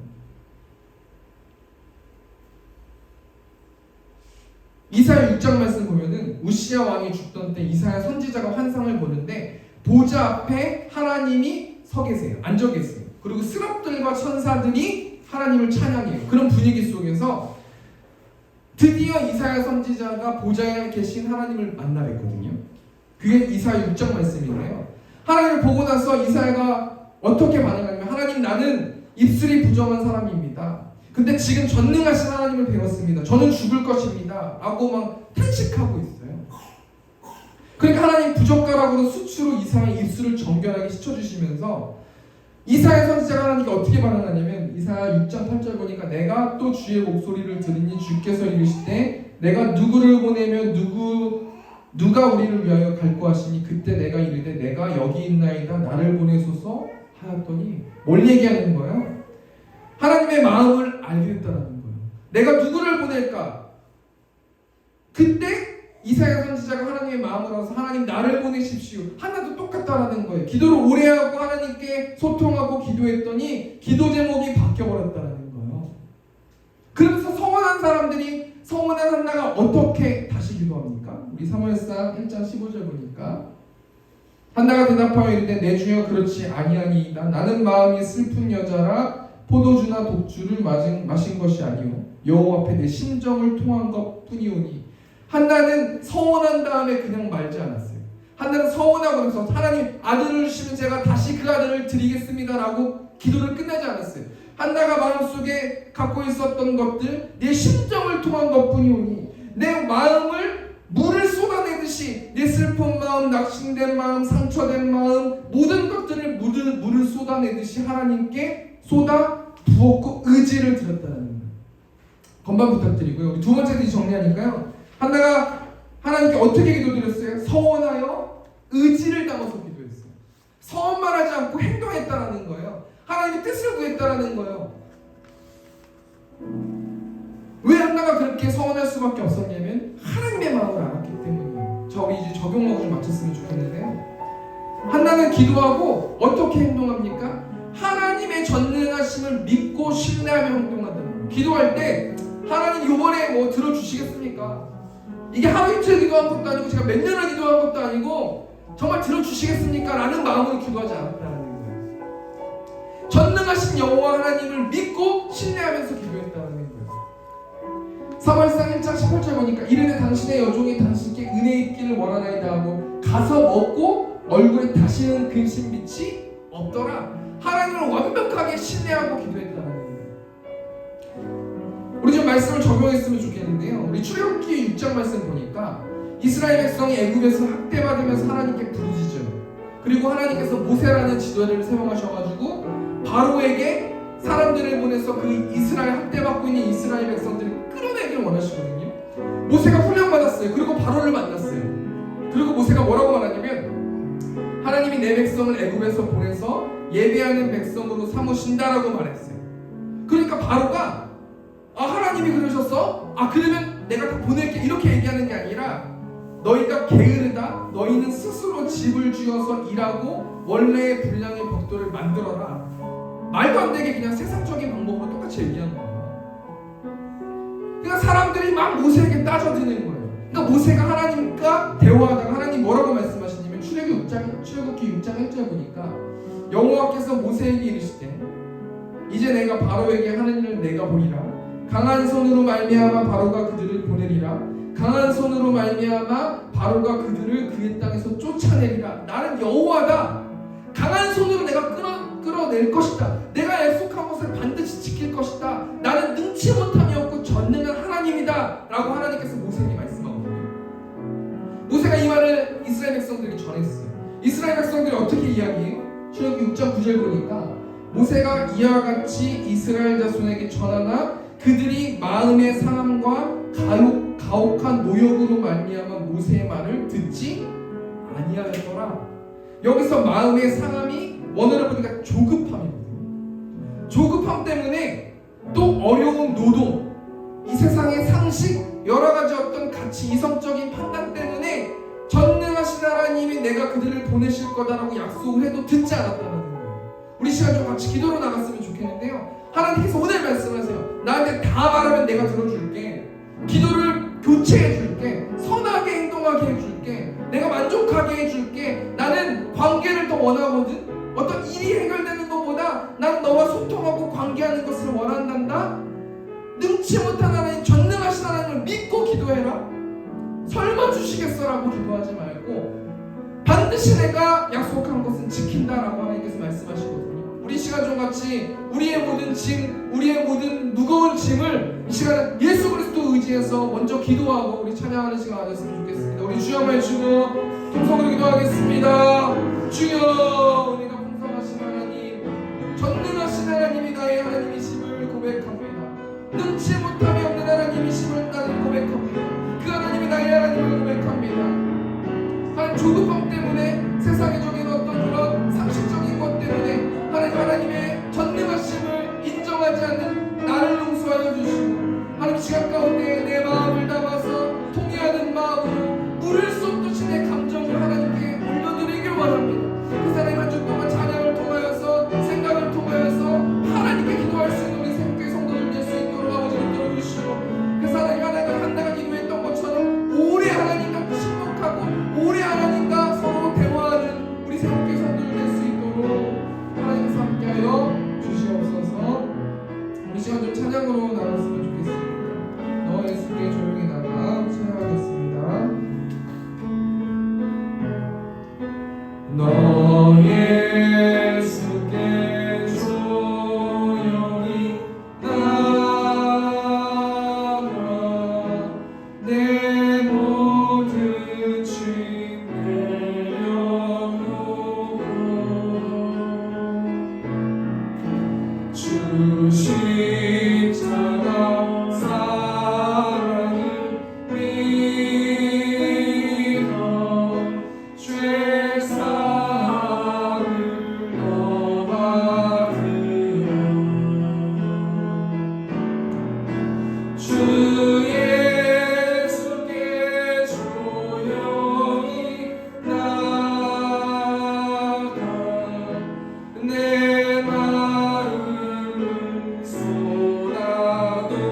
Speaker 1: 이사야 6장 말씀 보면은 우시야 왕이 죽던 때 이사야 선지자가 환상을 보는데 보좌 앞에 하나님이 서 계세요. 앉아 계세요. 그리고 스랍들과 천사들이 하나님을 찬양해요. 그런 분위기 속에서 드디어 이사야 선지자가 보좌에 계신 하나님을 만나 뵀거든요. 그게 이사야 6장 말씀인데요. 하나님을 보고 나서 이사야가 어떻게 반응하냐면 하나님 나는 입술이 부정한 사람입니다. 근데 지금 전능하신 하나님을 배웠습니다. 저는 죽을 것입니다. 라고 막 탄식하고 있어요. 그러니까 하나님 부젓가락으로 수치로 이사야의 입술을 정결하게 씻어주시면서 이사야 선지자가 하나님께 어떻게 반응하냐면 이사야 6장 8절 보니까 내가 또 주의 목소리를 들으니 주께서 이르시되 내가 누구를 보내면 누가 우리를 위하여 갈고 하시니 그때 내가 이르되 내가 여기 있나이다 나를 보내소서 하였더니 뭘 얘기하는 거예요? 하나님의 마음을 알겠다라는 거예요. 내가 누구를 보낼까? 그때 이사야 선지자가 하나님의 마음을 알아서 하나님 나를 보내십시오. 하나도 똑같다라는 거예요. 기도를 오래 하고 하나님께 소통하고 기도했더니 기도 제목이 바뀌어버렸다는 거예요. 그러면서 서원한 사람들이 서원한 한나가 어떻게 다시 기도합니까? 우리 사무엘상 1장 15절 보니까 한나가 대답하여 이르되 내 주여 그렇지 아니하니이다. 나는 마음이 슬픈 여자라 포도주나 독주를 마신 것이 아니오 여호와 앞에 내 심정을 통한 것뿐이오니. 한나는 서원한 다음에 그냥 말지 않았어요. 한나는 서원하고 나서 하나님 아들을 주시면 제가 다시 그 아들을 드리겠습니다 라고 기도를 끝내지 않았어요. 한나가 마음속에 갖고 있었던 것들 내 심정을 통한 것뿐이오니 내 마음을 물을 쏟아내듯이 내 슬픈 마음, 낙심된 마음, 상처된 마음 모든 것들을 물을 쏟아내듯이 하나님께 쏟아 부었고 의지를 드렸다는 거예요. 건반 부탁드리고요. 우리 두 번째 정리하니까요. 한나가 하나님께 어떻게 기도드렸어요? 서원하여 의지를 담아서 기도했어요. 서원만 하지 않고 행동했다라는 거예요. 하나님의 뜻을 구했다라는 거예요. 왜 한나가 그렇게 서원할 수밖에 없었냐면 하나님의 마음을 알았기 때문이에요. 우리 이제 적용하고 좀 맞췄으면 좋겠는데요. 한나는 기도하고 어떻게 행동합니까? 하나님의 전능하심을 믿고 신뢰하며 행동한다는 거예요. 기도할 때 하나님 이번에 뭐 들어주시겠습니까? 이게 하루 이틀 기도한 것도 아니고 제가 몇 년을 기도한 것도 아니고 정말 들어주시겠습니까? 라는 마음으로 기도하지 않았다는 거예요. 전능하신 여호와 하나님을 믿고 신뢰하면서 기도했다는 거예요. 사무엘상 1장 18절 보니까 이르되 당신의 여종이 당신께 은혜 입기를 원하나이다 하고 가서 먹고 얼굴에 다시는 근심빛이 없더라. 하나님을 완벽하게 신뢰하고 기도했다는 거예요. 우리 좀 말씀을 적용했으면 좋겠는데요. 우리 출애굽기 6장 말씀 보니까 이스라엘 백성이 애굽에서 학대받으면서 하나님께 부르짖어요. 그리고 하나님께서 모세라는 지도자를 세워가셔가지고 바로에게 사람들을 보내서 그 이스라엘 학대받고 있는 이스라엘 백성들을 끌어내기를 원하시거든요. 모세가 훈련받았어요. 그리고 바로를 만났어요. 그리고 모세가 뭐라고 말하냐면 하나님이 내 백성을 애굽에서 보내서 예배하는 백성으로 삼으신다라고 말했어요. 그러니까 바로가 하나님이 그러셨어? 그러면 내가 다 보낼게 이렇게 얘기하는 게 아니라 너희가 게으르다. 너희는 스스로 집을 지어서 일하고 원래의 분량의 벽돌을 만들어라. 말도 안 되게 그냥 세상적인 방법으로 똑같이 얘기한 거예요. 그러니까 사람들이 막 모세에게 따져드는 거예요. 그러니까 모세가 하나님과 대화하다가 하나님 뭐라고 말씀하시냐면 출애굽 출애굽기 6장 1절 보니까 여호와께서 모세에게 이르시되 이제 내가 바로에게 하는 일을 내가 보리라. 강한 손으로 말미암아 바로가 그들을 보내리라. 강한 손으로 말미암아 바로가 그들을 그의 땅에서 쫓아내리라. 나는 여호와다. 강한 손으로 내가 끌어낼 것이다. 내가 약속한 것을 반드시 지킬 것이다. 나는 능치 못함이 없고 전능한 하나님이다 라고 하나님께서 모세에게 말씀하거든요. 모세가 이 말을 이스라엘 백성들에게 전했어요. 이스라엘 백성들이 어떻게 이야기해요? 출애굽기 6장 9절 보니까 모세가 이와 같이 이스라엘 자손에게 전하나 그들이 마음의 상함과 가혹한 노역으로 말미암아 모세의 말을 듣지 아니하였더라. 여기서 마음의 상함이 원어를 보니까 조급함이거든요. 조급함 때문에 또 어려운 노동, 이 세상의 상식, 여러 가지 어떤 가치, 이성적인 판단 때문에 전능하신 하나님이 내가 그들을 보내실 거다라고 약속을 해도 듣지 않았다는 거예요. 우리 시간 좀 같이 기도로 나갔으면 좋겠는데요. 하나님께서 오늘 말씀하세요. 나한테 다 말하면 내가 들어줄게. 기도를 교체해줄게. 선하게 행동하게 해줄게. 내가 만족하게 해줄게. 나는 관계를 더 원하거든. 어떤 일이 해결되는 것보다 나는 너와 소통하고 관계하는 것을 원한단다. 능치 못한 하나님, 전능하신 하나님을 믿고 기도해라. 설마 주시겠어라고 기도하지 말고 반드시 내가 약속한 것은 지킨다라고 하나님께서 말씀하시거든요. 우리 시간 좀 같이 우리의 모든 짐, 우리의 모든 무거운 짐을 이 시간 예수 그리스도 의지해서 먼저 기도하고 우리 찬양하는 시간 가졌으면 좋겠습니다. 우리 주여 말주고 통성으로 기도하겠습니다. 주여, 우리가 풍성하신 하나님, 전능하신 하나님이 나의 하나님이심을 고백합니다. 능치 못함이 없는 하나님이심을 나는 고백합니다. 그 하나님이 나의 하나님을 고백합니다. 조급함 때문에, 세상적인 어떤 그런 상식적인 것 때문에 하나님의 전능하심을 인정하지 않는 나를 용서하여 주시고, 하나님 시간 가운데 내 마음을 담아서 통회하는 마음으로 물을 쏟듯이 내 감정을 하나님께 올려드리길 원합니다. 그 하나님 한 주 동안 찬양을 통하여서, 생각을 통하여서 하나님께 기도할 수 있는 우리 생교회 성도들 될 수 있도록 아버지 붙들어 주시고, 그래서 하나님 한나가 기도했던 것처럼 오래 하나님과 친목하고 오래 하나님과 서로 대화하는 우리 생교회 성도들 될 수 있도록 하나님께서 함께하여 주시옵소서. 우리 시간 좀 찬양으로 나갔으면 좋겠습니다. 너 예수께 조용히 나가 찬양하겠습니다. 너 예수께 조용히 나가 내 모든 짐 내려놓고 주 십자가 사랑을 믿어 죄 사함을 너 받으려 주 예수께 조용히 나가 내 마음을 쏟아놓으라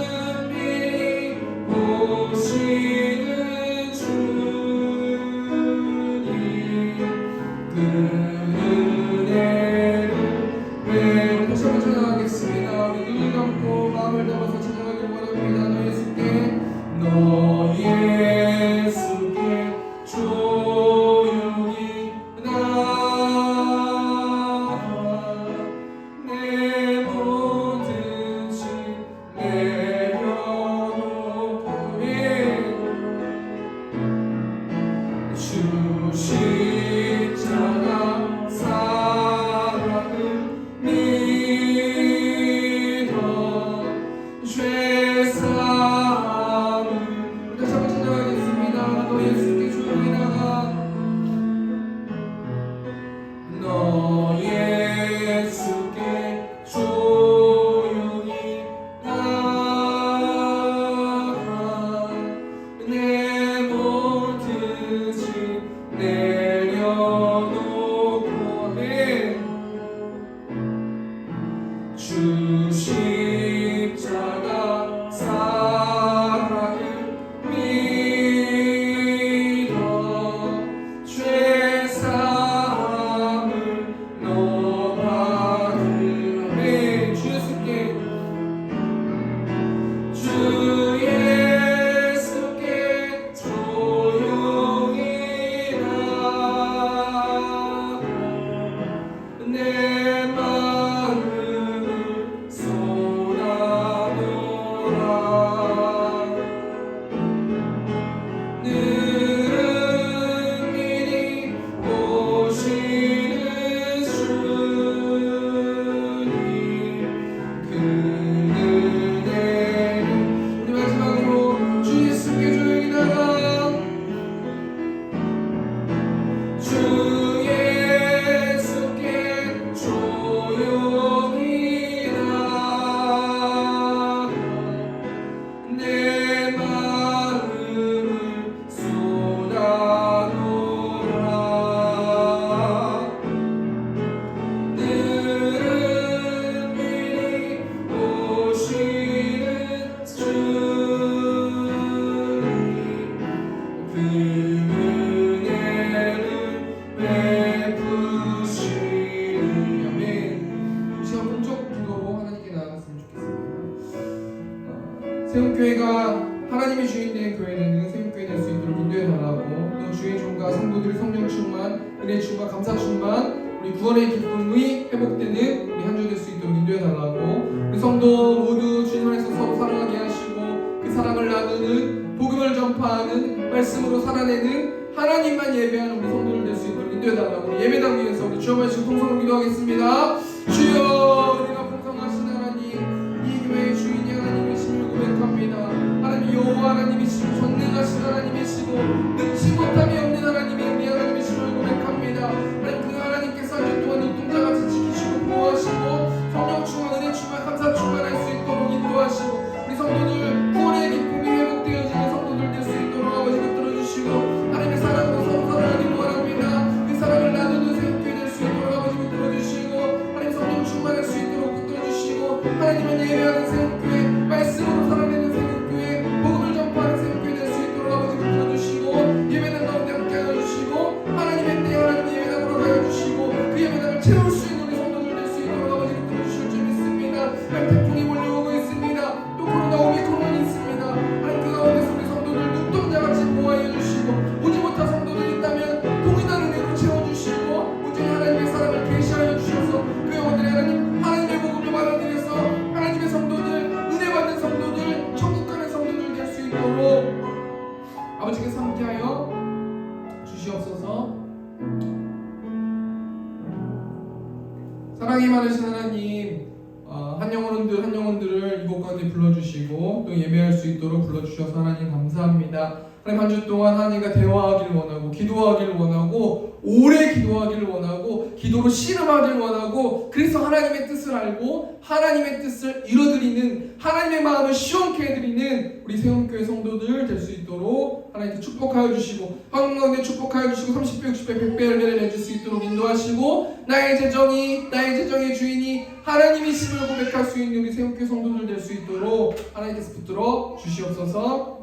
Speaker 1: 느릅이 보시는 주님 그 은혜를 다시 한번 찬양하겠습니다. 우리 눈을 감고 마음을 담아서 찬양하길 원합니다. 너 예수께 조용히 나가 내 모든 짐 내려놓고 주 십자가 세움교회가 하나님의 주인 된 교회는 세움교회 될 수 있도록 인도해 달라고, 또 주의 종과 성도들이 성령 충만, 은혜 충만, 감사 충만, 우리 구원의 기쁨이 회복되는 우리 한 주 될 수 있도록 인도해 달라고, 우리 성도 모두 주님 안에서 서로 사랑하게 하시고 그 사랑을 나누는, 복음을 전파하는, 말씀으로 살아내는, 하나님만 예배하는 우리 성도들 될 수 있도록 인도해 달라고, 우리 예배당 위에서 우리 주여 말씀 통성으로 기도하겠습니다. 주여, 우리가 풍성하신 하나님, 이 교회의 주인이 하나님이심을 고백합니다. 하나님 여호와 하나님이시고 전능하신 하나님이시고 능치 못함이 없는 하나님이 우리 하나님이심을 고백합니다. 하나님 그 하나님께서 한 주 동안 눈동자같이 지키시고 보호하시고 성령 충만, 은혜 충만, 감사 충만할 수 있도록 인도하시고, 우리 성도들 구원의 기쁨이 회복되어지는 성도들 될 수 있도록 아버지 붙들어주시고, 하나님의 사랑으로 서로 사랑하기 원합니다. 그 사랑을 나누는 세움교회 될 수 있도록 아버지 붙들어주시고, 하나님 성령 충만할 수 있도록 붙들어주시고, 하나님은 예배하는 세움교회, 말씀으로 살아내는 세움교회, 복음을 전파하는 세움교회 될 수 있도록 아버지 붙들어주시고, 예배당 가운데 함께 하여주시고, 하나님의 때 하나님의 예배당으로 가여주시고, 그 예배당을 채울 수 있는 우리 성도들 될 수 있도록 아버지 붙들어주실 줄 믿습니다. 태풍이 몰려오고 있습니다. 또 코로나 오미크론이 있습니다. 하나님 그 가운데서 우리 성도들 눈동자같이 보호하여 주시고, 오지 못한 성도들이 있다면 동일한 은혜로 채워주시고, 온전히 하나님의 사랑을 계시하여 주셔서 그 영혼들이 하나님의 복음을 받아들여서 하나님의 성도들, 은혜 받는 성도들, 천국 가는 성도들 될 수 있도록 아버지께서 함께하여 주시옵소서. 사랑이 많으신 하나님, 한 영혼들을 이곳 가운데 불러주시고 또 예배할 수 있도록 불러주셔서 하나님 감사합니다. 하나님 한 주 동안 하나님과 대화하기를 원하고, 기도하기를 원하고, 오래 기도하기를 원하고, 기도로 씨름하기를 원하고, 그래서 하나님의 뜻을 알고 하나님의 뜻을 이뤄드리는, 하나님의 마음을 시원케 해드리는 우리 세움교회 성도들 될 수 있도록 하나님께 축복하여 주시고, 황금 가운데 축복하여 주시고, 30배, 60배, 100배 열매를 맺을 수 있도록 인도하시고, 나의 재정의 주인이 하나님이심을 고백할 수 있는 우리 세움교회 성도들 될 수 있도록 하나님께서 붙들어 주시옵소서.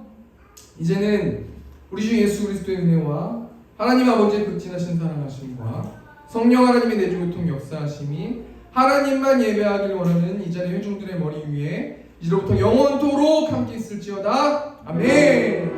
Speaker 1: 이제는 우리 주 예수 그리스도의 은혜와 하나님 아버지의 극진하신 사랑하심과 성령 하나님의 내주교통 역사하심이 하나님만 예배하기를 원하는 이 자리 회중들의 머리 위에 이제로부터 영원토록 함께 있을지어다. 아멘.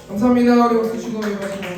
Speaker 1: 감사합니다. 우리 박수 치고 예배하시고